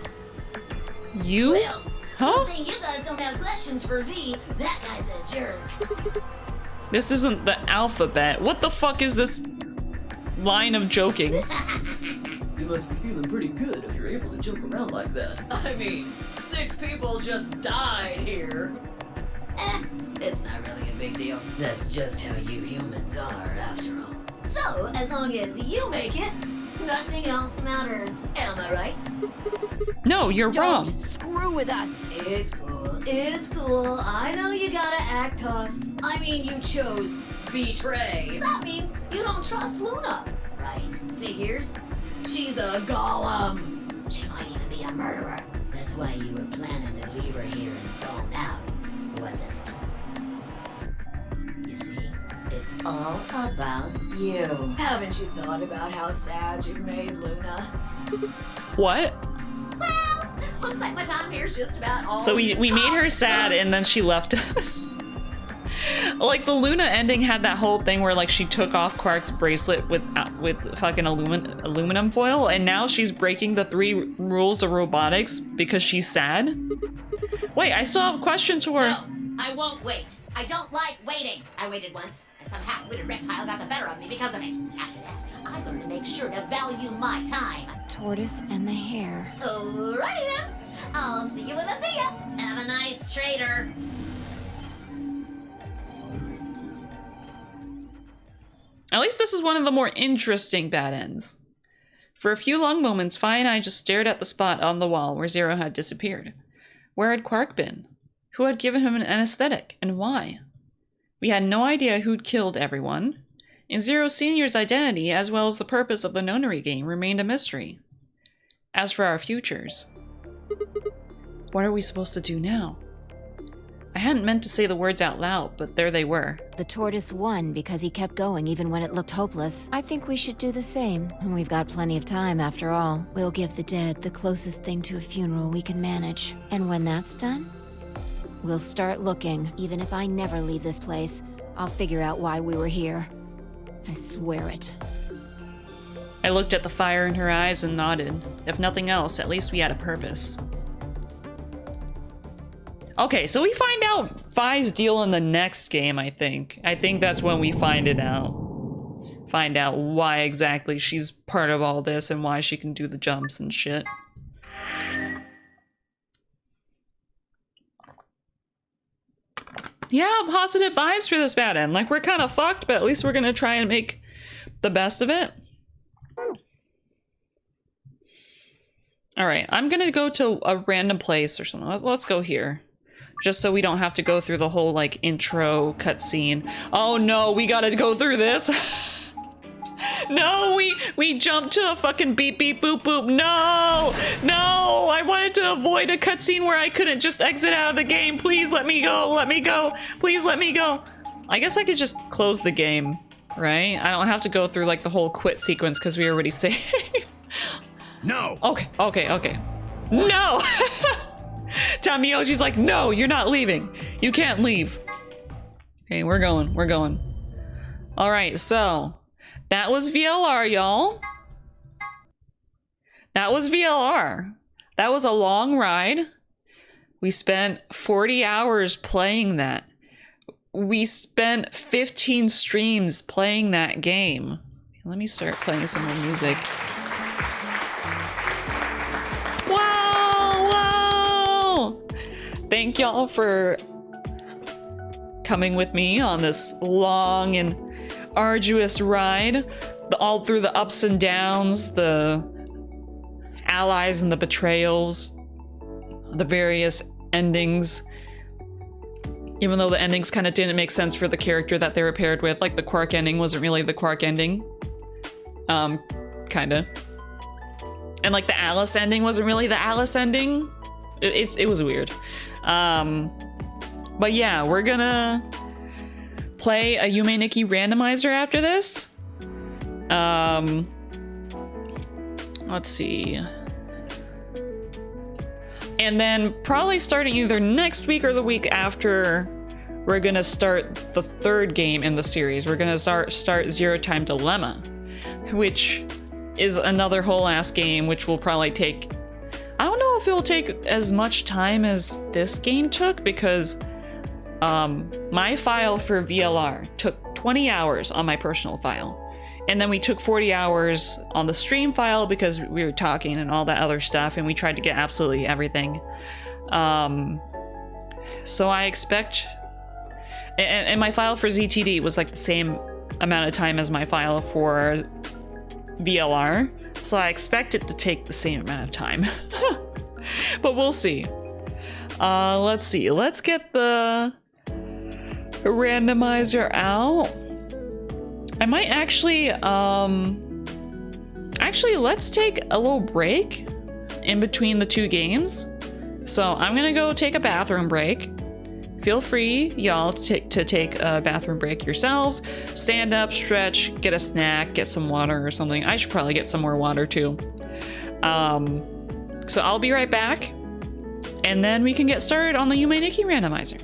A: You?
M: Well,
A: huh?
M: good thing you guys don't have questions for V. That guy's a jerk.
A: This isn't the alphabet. What the fuck is this line of joking?
M: You must be feeling pretty good if you're able to joke around like that. I mean, 6 people just died here. It's not really a big deal. That's just how you humans are, after all. So, as long as you make it, nothing else matters. Am I right?
A: No, you're wrong.
L: Don't screw with us.
M: It's cool. It's cool. I know you gotta act tough. I mean, you chose betray. That means you don't trust Luna. Right. Figures? She's a golem. She might even be a murderer. That's why you were planning to leave her here and bone out, wasn't it? You see, it's all about you. Haven't you thought about how sad you've made Luna?
A: What?
M: Well, looks like my time here's just about all.
A: So we made her sad and then she left us. Like the Luna ending had that whole thing where like she took off Quark's bracelet with fucking aluminum foil, and now she's breaking the 3 rules of robotics because she's sad. Wait, I still have questions for her.
M: No, I won't wait. I don't like waiting. I waited once, and some half-witted reptile got the better of me because of it. After that, I learned to make sure to value my time.
L: Tortoise and the hare.
M: Alrighty then. I'll see you when I see ya. Have a nice trader.
A: At least this is one of the more interesting bad ends. For a few long moments, Fi and I just stared at the spot on the wall where Zero had disappeared. Where had Quark been? Who had given him an anesthetic, and why? We had no idea who'd killed everyone, and Zero Senior's identity, as well as the purpose of the nonary game, remained a mystery. As for our futures, what are we supposed to do now? I hadn't meant to say the words out loud, but there they were.
L: The tortoise won because he kept going even when it looked hopeless. I think we should do the same. We've got plenty of time after all. We'll give the dead the closest thing to a funeral we can manage. And when that's done, we'll start looking. Even if I never leave this place, I'll figure out why we were here. I swear it.
A: I looked at the fire in her eyes and nodded. If nothing else, at least we had a purpose. Okay, so we find out Fi's deal in the next game, I think. I think that's when we find it out. Find out why exactly she's part of all this and why she can do the jumps and shit. Yeah, positive vibes for this bad end. Like, we're kind of fucked, but at least we're gonna try and make the best of it. Alright, I'm gonna go to a random place or something. Let's go here. Just so we don't have to go through the whole, like, intro cutscene. Oh no, we gotta go through this! No, we jumped to a fucking beep beep boop boop. No! No! I wanted to avoid a cutscene where I couldn't just exit out of the game. Please let me go. Let me go. Please let me go. I guess I could just close the game, right? I don't have to go through like the whole quit sequence because we already saved.
E: No!
A: Okay. No! Tamioji's like, no, you're not leaving. You can't leave. Okay, we're going. All right, so that was VLR, y'all. That was VLR. That was a long ride. We spent 40 hours playing that. We spent 15 streams playing that game. Let me start playing some more music. Wow! Thank y'all for coming with me on this long and arduous ride, all through the ups and downs, the allies and the betrayals, the various endings. Even though the endings kind of didn't make sense for the character that they were paired with, like the Quark ending wasn't really the Quark ending. Kinda. And like the Alice ending wasn't really the Alice ending. It was weird. But yeah, we're gonna play a Yume Nikki randomizer after this. Let's see. And then probably starting either next week or the week after, we're gonna start the third game in the series. We're gonna start Zero Time Dilemma, which is another whole ass game, which will probably take, I don't know if it will take as much time as this game took, because my file for VLR took 20 hours on my personal file. And then we took 40 hours on the stream file because we were talking and all that other stuff, and we tried to get absolutely everything. So I expect, and my file for ZTD was like the same amount of time as my file for VLR. So I expect it to take the same amount of time. But we'll see. Let's see. Let's get the randomizer out. I might actually, let's take a little break in between the two games. So I'm gonna go take a bathroom break. Feel free, y'all, to take a bathroom break yourselves. Stand up, stretch, get a snack, get some water or something. I should probably get some more water too. So I'll be right back, and then we can get started on the Yume Nikki randomizer.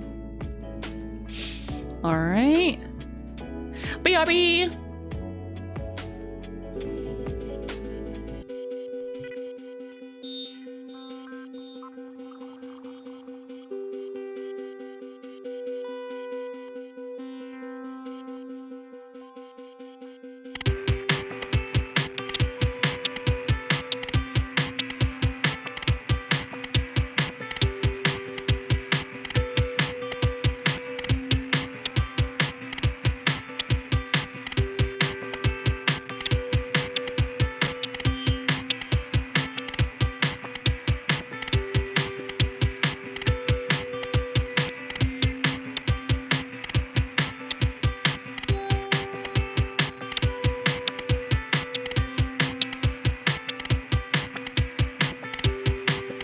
A: All right. BRB!